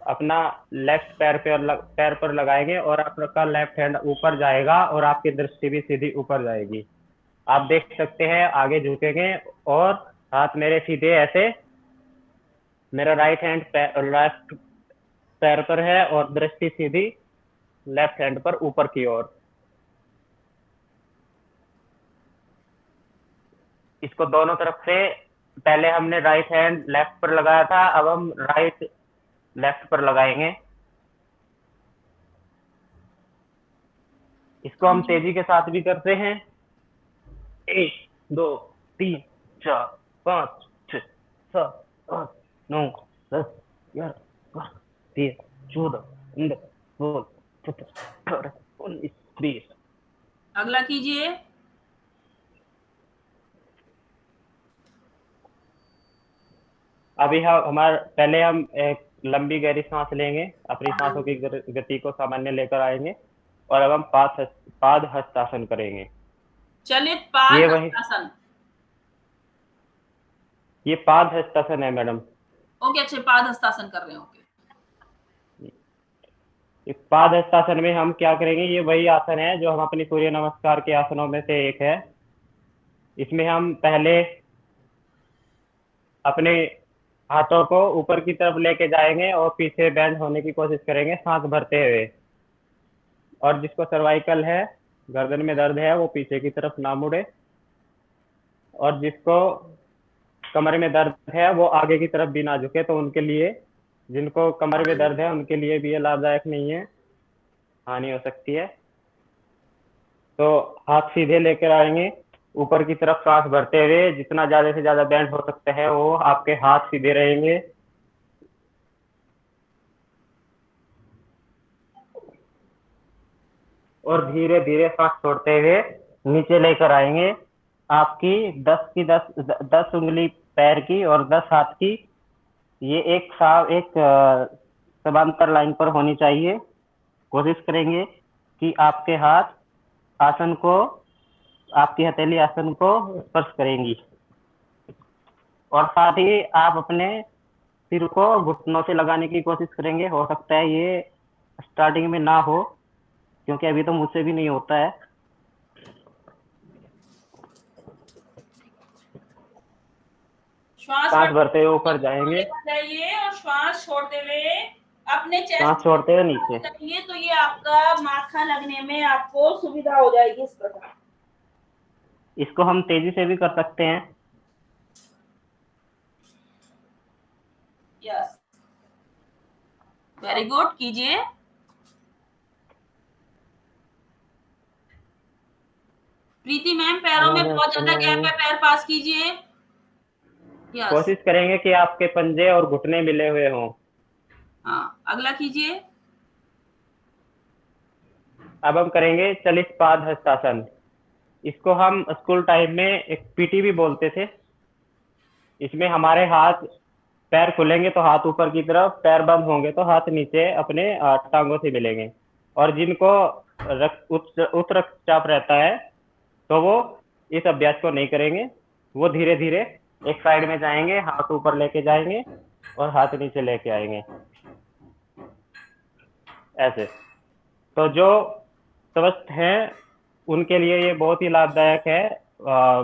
अपना लेफ्ट पैर पर लगाएंगे और आपका लेफ्ट हैंड ऊपर जाएगा और आपकी दृष्टि भी सीधी ऊपर जाएगी। आप देख सकते हैं, आगे झुकेंगे और हाथ मेरे सीधे ऐसे, मेरा राइट हैंड लेफ्ट पैर पर है और दृष्टि सीधी लेफ्ट हैंड पर ऊपर की ओर। इसको दोनों तरफ से, पहले हमने राइट हैंड लेफ्ट पर लगाया था, अब हम राइट लेफ्ट पर लगाएंगे। इसको हम तेजी के साथ भी करते हैं। 1 2 3 4 5 6 7 8 9 10 11 12 13 14 15 16 17 18 19 20। अगला कीजिए। अभी पहले हम एक लंबी गहरी सांस लेंगे, अपनी सांसों की गति को सामान्य लेकर आएंगे और अब हम पाद हस्तासन करेंगे। चलित पाद हस्तासन। ये पाद हस्तासन है मैडम। ओके, अच्छे, पाद हस्तासन कर रहे हैं। ओके, इस पाद हस्तासन में हम क्या करेंगे, ये वही आसन है जो हम अपनी सूर्य नमस्कार के आसनों में से एक है। इसमें हम पहले अपने हाथों को ऊपर की तरफ लेके जाएंगे और पीछे बेंड होने की कोशिश करेंगे सांस भरते हुए। और जिसको सर्वाइकल है, गर्दन में दर्द है, वो पीछे की तरफ ना मुड़े। और जिसको कमर में दर्द है वो आगे की तरफ भी ना झुके। तो उनके लिए, जिनको कमर में दर्द है, उनके लिए भी ये लाभदायक नहीं है, हानि हो सकती है। तो हाथ सीधे लेकर आएंगे, ऊपर की तरफ सांस भरते हुए, जितना ज्यादा से ज्यादा बेंड हो सकता है वो आपके हाथ सीधे रहेंगे। और धीरे धीरे सांस छोड़ते हुए नीचे लेकर आएंगे। आपकी 10 उंगली पैर की और 10 हाथ की, ये एक समांतर लाइन पर होनी चाहिए। कोशिश करेंगे कि आपके हाथ आसन को, आपकी हथेली आसन को स्पर्श करेंगी। और साथ ही आप अपने सिर को घुटनों से लगाने की कोशिश करेंगे। हो सकता है ये स्टार्टिंग में ना हो, क्योंकि अभी तो मुझसे भी नहीं होता है। सांस भरते हुए ऊपर जाएंगे और श्वास छोड़ते हुए अपने सांस चेस्ट छोड़ते हुए नीचे। करेंगे तो ये आपका माथा लगने में आपको सुविधा हो जाएगी इस प्रकार। इसको हम तेजी से भी कर सकते हैं। यस, वेरी गुड, कीजिए। प्रीति मैम, पैरों में बहुत ज्यादा गैप है, पैर पास कीजिए। यस, कोशिश करेंगे कि आपके पंजे और घुटने मिले हुए हों। हाँ, अगला कीजिए। अब हम करेंगे चलित पाद हस्तासन। इसको हम स्कूल टाइम में एक पीटी भी बोलते थे। इसमें हमारे हाथ पैर खुलेंगे तो हाथ ऊपर की तरफ, पैर बंद होंगे तो हाथ नीचे अपने टांगों से मिलेंगे। और जिनको उच्च रक्तचाप रहता है तो वो इस अभ्यास को नहीं करेंगे। वो धीरे धीरे एक साइड में जाएंगे, हाथ ऊपर लेके जाएंगे और हाथ नीचे लेके आएंगे, ऐसे। तो जो स्वस्थ हैं उनके लिए ये बहुत ही लाभदायक है,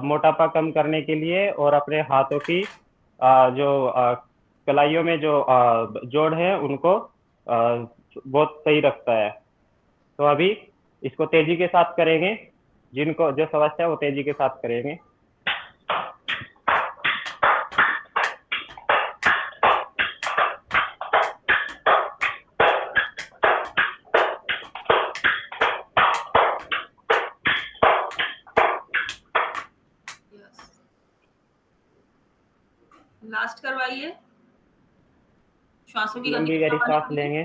मोटापा कम करने के लिए और अपने हाथों की जो कलाइयों में जो जोड़ है उनको बहुत सही रखता है। तो अभी इसको तेजी के साथ करेंगे, जिनको जो स्वस्थ है वो तेजी के साथ करेंगे। लास्ट करवाइए। श्वासों की गति लंबी को गहरी सामान्य सांस करिए। लेंगे,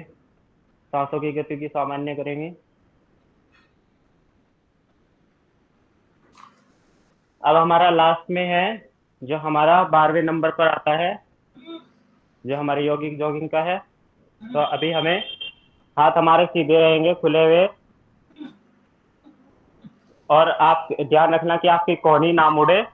सांसों की गति की सामान्य करेंगे। अब हमारा लास्ट में है जो हमारा 12वें नंबर पर आता है, जो हमारे योगिक जॉगिंग का है। तो अभी हमें हाथ हमारे सीधे रहेंगे, खुले हुए, और आप ध्यान रखना कि आपकी कोहनी ना मुड़े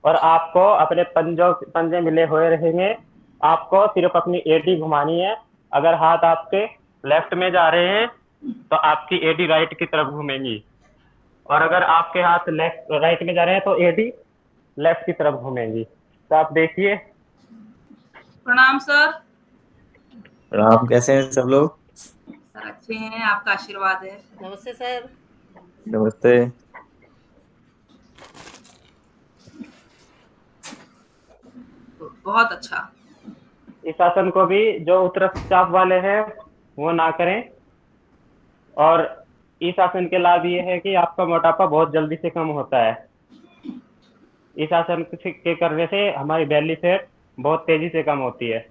और आपको अपने पंजे मिले हुए रहेंगे। आपको सिर्फ अपनी एडी घुमानी है। अगर हाथ आपके लेफ्ट में जा रहे हैं तो आपकी एडी राइट की तरफ घूमेंगी, और अगर आपके हाथ लेफ्ट राइट में जा रहे हैं तो एडी लेफ्ट की तरफ घूमेंगी। तो आप देखिए। प्रणाम सर। प्रणाम, कैसे हैं सब लोग? सर अच्छे हैं, आपका आशीर्वाद है। नमस्ते सर। नमस्ते। बहुत अच्छा। इस आसन को भी जो उच्च रक्तचाप वाले हैं वो ना करें। और इस आसन के लाभ ये है कि आपका मोटापा बहुत जल्दी से कम होता है। इस आसन के करने से हमारी बेली फैट बहुत तेजी से कम होती है।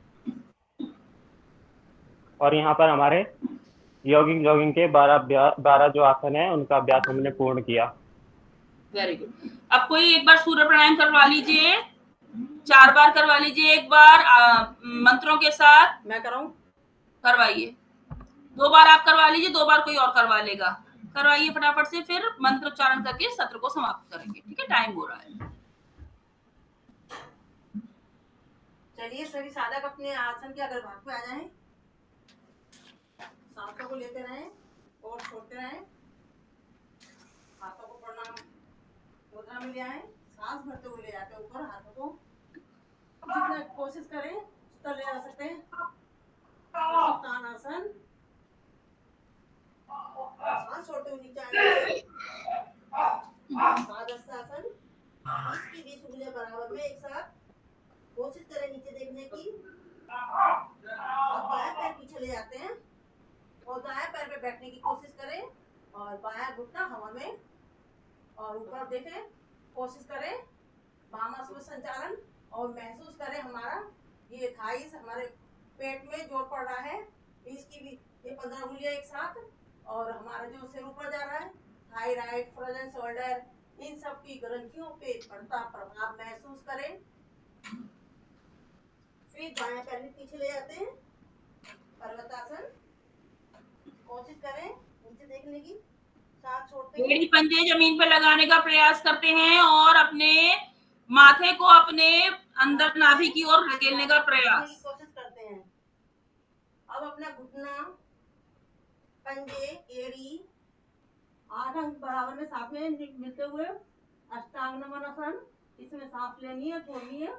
और यहाँ पर हमारे योगिक जॉगिंग के 12 जो आसन है उनका अभ्यास हमने पूर्ण किया। Very good. अब कोई एक बार सूर्य प्राणायाम करवा लीजिए, 4 बार करवा लीजिए। एक बार मंत्रों के साथ। मैं कराऊं? करवाइए। 2 बार आप करवा लीजिए, 2 बार कोई और करवा लेगा। करवाइए फटाफट से, फिर मंत्र उच्चारण करके सत्र को समाप्त करेंगे। ठीक है, टाइम हो रहा है। चलिए सभी साधक अपने आसन के अगर भाग में आ जाएं, सांसों को लेते रहें और छोड़ते रहें। हाथों को प्रणाम मुद्रा में ले आए, सांस भरते हुए ले जाते हैं ऊपर। हाथों को जितना कोशिश करें उतना ले जा सकते हैं। तानासन, सांस छोड़ते हुए नीचे आएंगे। पादहस्तासन, इसकी 20 उंगलियां बराबर में एक साथ। कोशिश करें नीचे देखने की। अब बायां पैर पीछे ले जाते हैं और दायां पैर पे बैठने की कोशिश करें, और बायां घुटना हवा में और ऊपर देखें। कोशिश करें वामाश्व संचालन, और महसूस करें हमारा ये थाइस, हमारे पेट में जोर पड़ रहा है। इसकी भी ये 15 उंगलियां एक साथ, और हमारा जो सिर ऊपर जा रहा है, थायराइड, फ्रोजन शोल्डर, इन सब की ग्रंथियों पे पड़ता प्रभाव महसूस करें। फिर बायां पैर पीछे ले जाते हैं, पर्वतासन। कोशिश करें नीचे देखने की, साथ छोड़ते हैं। एड़ी पंजे जमीन पर लगाने का प्रयास करते हैं और अपने माथे को अपने अंदर नाभि की ओर धकेलने का प्रयास। कोशिश करते हैं। अब अपना घुटना, पंजे, एड़ी, 8 अंक बराबर में साथ में मिलते हुए अष्टांग नमनासन। इसमें सांस लेनी है, छोड़नी है।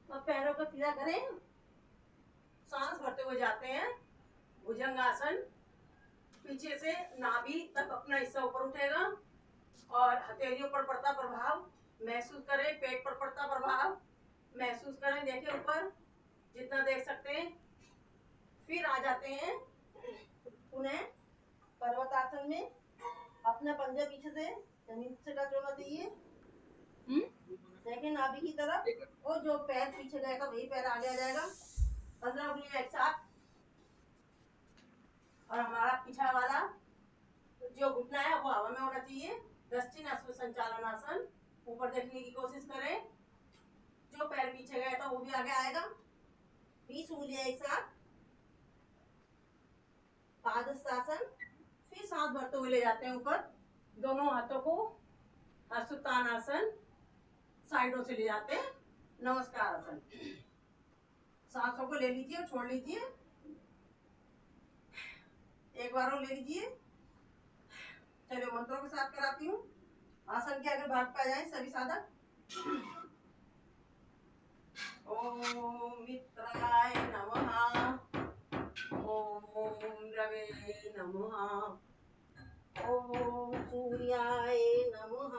तो पैरों को सीधा करें, सांस हुए जाते हैं भुजंगासन। पीछे से नाभि तक अपना हिस्सा ऊपर उठेगा और हथेलियों पर पड़ता प्रभाव महसूस करें, पेट पर पड़ता प्रभाव महसूस करें, देखें ऊपर जितना देख सकते हैं। फिर आ जाते हैं पुनः पर्वतासन में। अपना पंजा पीछे से जमीन से टच होना चाहिए, देखें नाभि की तरफ, और जो पैर पीछे गया था वही पैर आगे आ जाएगा। 15 उंगलियां एक साथ, और हमारा पीछा वाला जो घुटना है वो हवा में होना चाहिए। दक्षिण अश्व संचालन आसन, ऊपर देखने की कोशिश करें। जो पैर पीछे गया था वो भी आगे आएगा। 20 उंगलियां एक साथ, पादहस्तासन। फिर सांस भरते हुए ले जाते हैं ऊपर, दोनों हाथों को हस्तोत्तानासन, साइडों से ले जाते हैं नमस्कार आसन। सांसों को ले लीजिए और छोड़ लीजिए, एक बार और ले लीजिए। चलिए मंत्रों के साथ कराती हूँ। आसन के आगे भाग पा जाए सभी साधक। ओम मित्राय नमः, ओम रवे नमः, ओम सूर्याय नमः।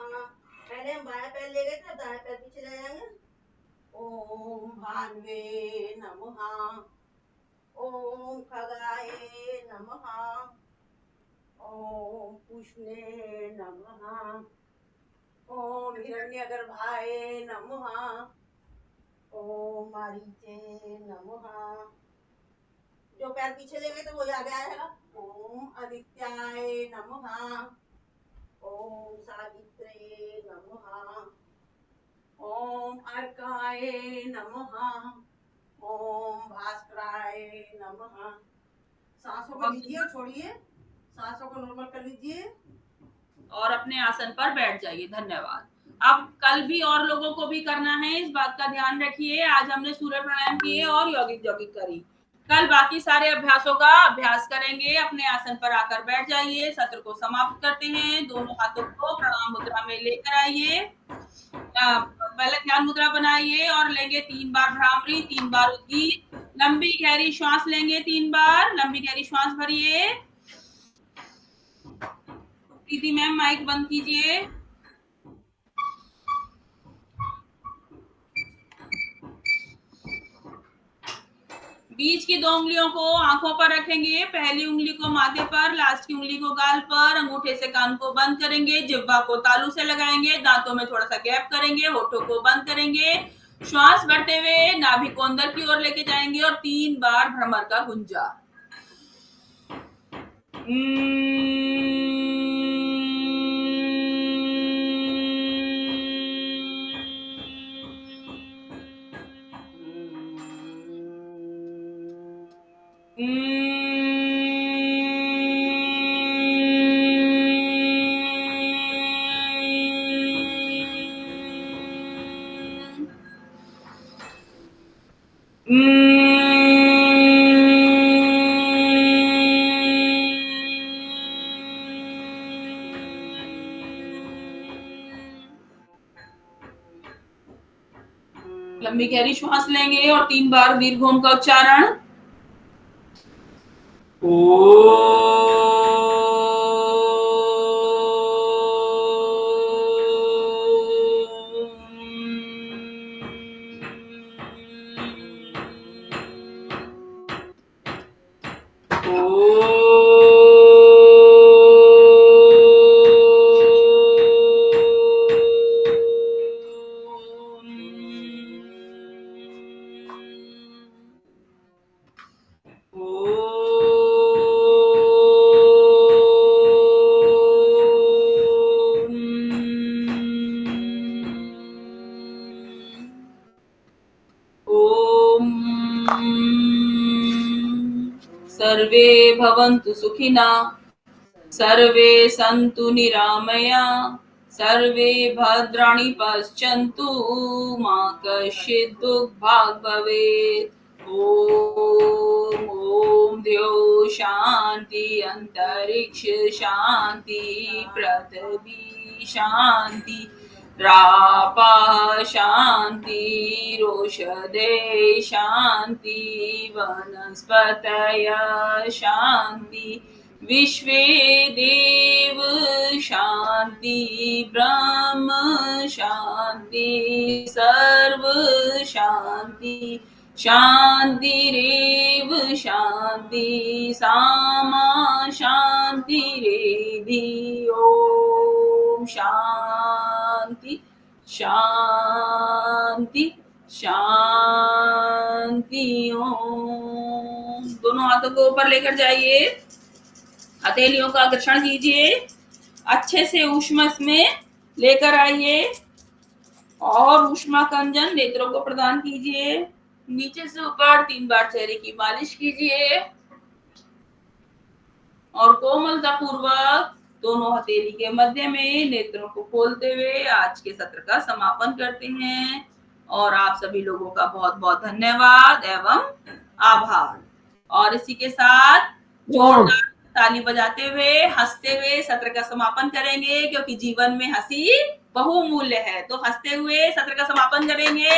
पहले हम बायां पैर ले गए थे, दायां पैर पीछे ले जाएंगे। ओम भान्वे नमः, ओम खगाय नमः, ओम पुष्णे नमः, ओम हिरण्यगर्भाय नमः, ओम मारीचे नमः। जो पैर पीछे ले गए तो वो आगे आएगा। ओम आदित्याय नमः, ओम सावित्रे नमः, ओम अर्काय नमः, ओम भास्कराय नमः। सांसों को लीजिए और छोड़िए, सांसों को नॉर्मल कर लीजिए और अपने आसन पर बैठ जाइए। धन्यवाद। अब कल भी और लोगों को भी करना है, इस बात का ध्यान रखिए। आज हमने सूर्य प्राणायाम किए और यौगिक करी। कल बाकी सारे अभ्यासों का अभ्यास करेंगे। अपने आसन पर आकर बैठ जाइए। सत्र को समाप्त करते हैं। दोनों हाथों को प्रणाम मुद्रा में लेकर आइए। पहले ध्यान मुद्रा बनाइए और लेंगे 3 बार भ्रामरी, 3 बार उद्गीत। लंबी गहरी श्वास लेंगे 3 बार। लंबी गहरी श्वास भरिए। दीदी मैम माइक बंद कीजिए। बीच की 2 उंगलियों को आंखों पर रखेंगे। पहली उंगली को माथे पर, लास्ट की उंगली को गाल पर। अंगूठे से कान को बंद करेंगे। जिह्वा को तालू से लगाएंगे। दांतों में थोड़ा सा गैप करेंगे। होठों को बंद करेंगे। श्वास भरते हुए नाभि को अंदर की ओर लेके जाएंगे और 3 बार भ्रमर का गुंजार। लंबी गहरी श्वास लेंगे और 3 बार दीर्घ ओम का उच्चारण। सर्वे भवन्तु सुखिना, सर्वे सन्तु निरामया, सर्वे भद्राणि पश्यन्तु, मा कश्चित् दुःखभाग् भवेत्। ओम द्यौः शान्ति, अंतरिक्ष शान्ति, पृथ्वी शान्ति, रापः शान्तिरोषधे शान्ति वनस्पतयः शान्ति विश्वे देव शान्ति ब्रह्म शान्ति सर्व शान्ति शान्तिरेव शान्ति सामा शान्तिरेधि ओम शांति शांति शांति ओम। दोनों हाथों को ऊपर लेकर जाइए, हथेलियों का घर्षण कीजिए, अच्छे से ऊष्मा में लेकर आइए और ऊष्मा कंजन नेत्रों को प्रदान कीजिए। नीचे से ऊपर 3 बार चेहरे की मालिश कीजिए और कोमलता पूर्वक दोनों हथेली के मध्य में नेत्रों को खोलते हुए आज के सत्र का समापन करते हैं। और आप सभी लोगों का बहुत बहुत धन्यवाद एवं आभार। और इसी के साथ जोरदार ताली बजाते हुए हंसते हुए सत्र का समापन करेंगे, क्योंकि जीवन में हंसी बहुमूल्य है। तो हंसते हुए सत्र का समापन करेंगे।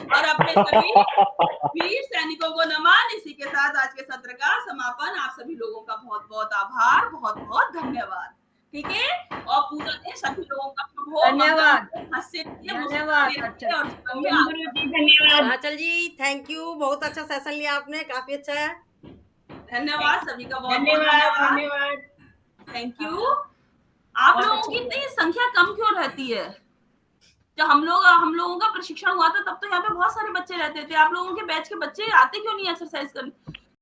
और अपने सभी वीर सैनिकों को नमन। इसी के साथ आज के सत्र का समापन। आप सभी लोगों का बहुत बहुत आभार, बहुत बहुत धन्यवाद। ठीक है, और पूरा दिन सभी लोगों का धन्यवाद। धन्यवाद। आंचल जी थैंक यू, बहुत अच्छा सेशन लिया आपने, काफी अच्छा है। धन्यवाद सभी का, बहुत धन्यवाद। Thank you. आप लोगों की इतनी संख्या कम क्यों रहती है? जब हम लोगों का प्रशिक्षण हुआ था तब तो यहाँ पे बहुत सारे बच्चे रहते थे। आप लोगों के बैच के बच्चे आते क्यों नहीं एक्सरसाइज करने?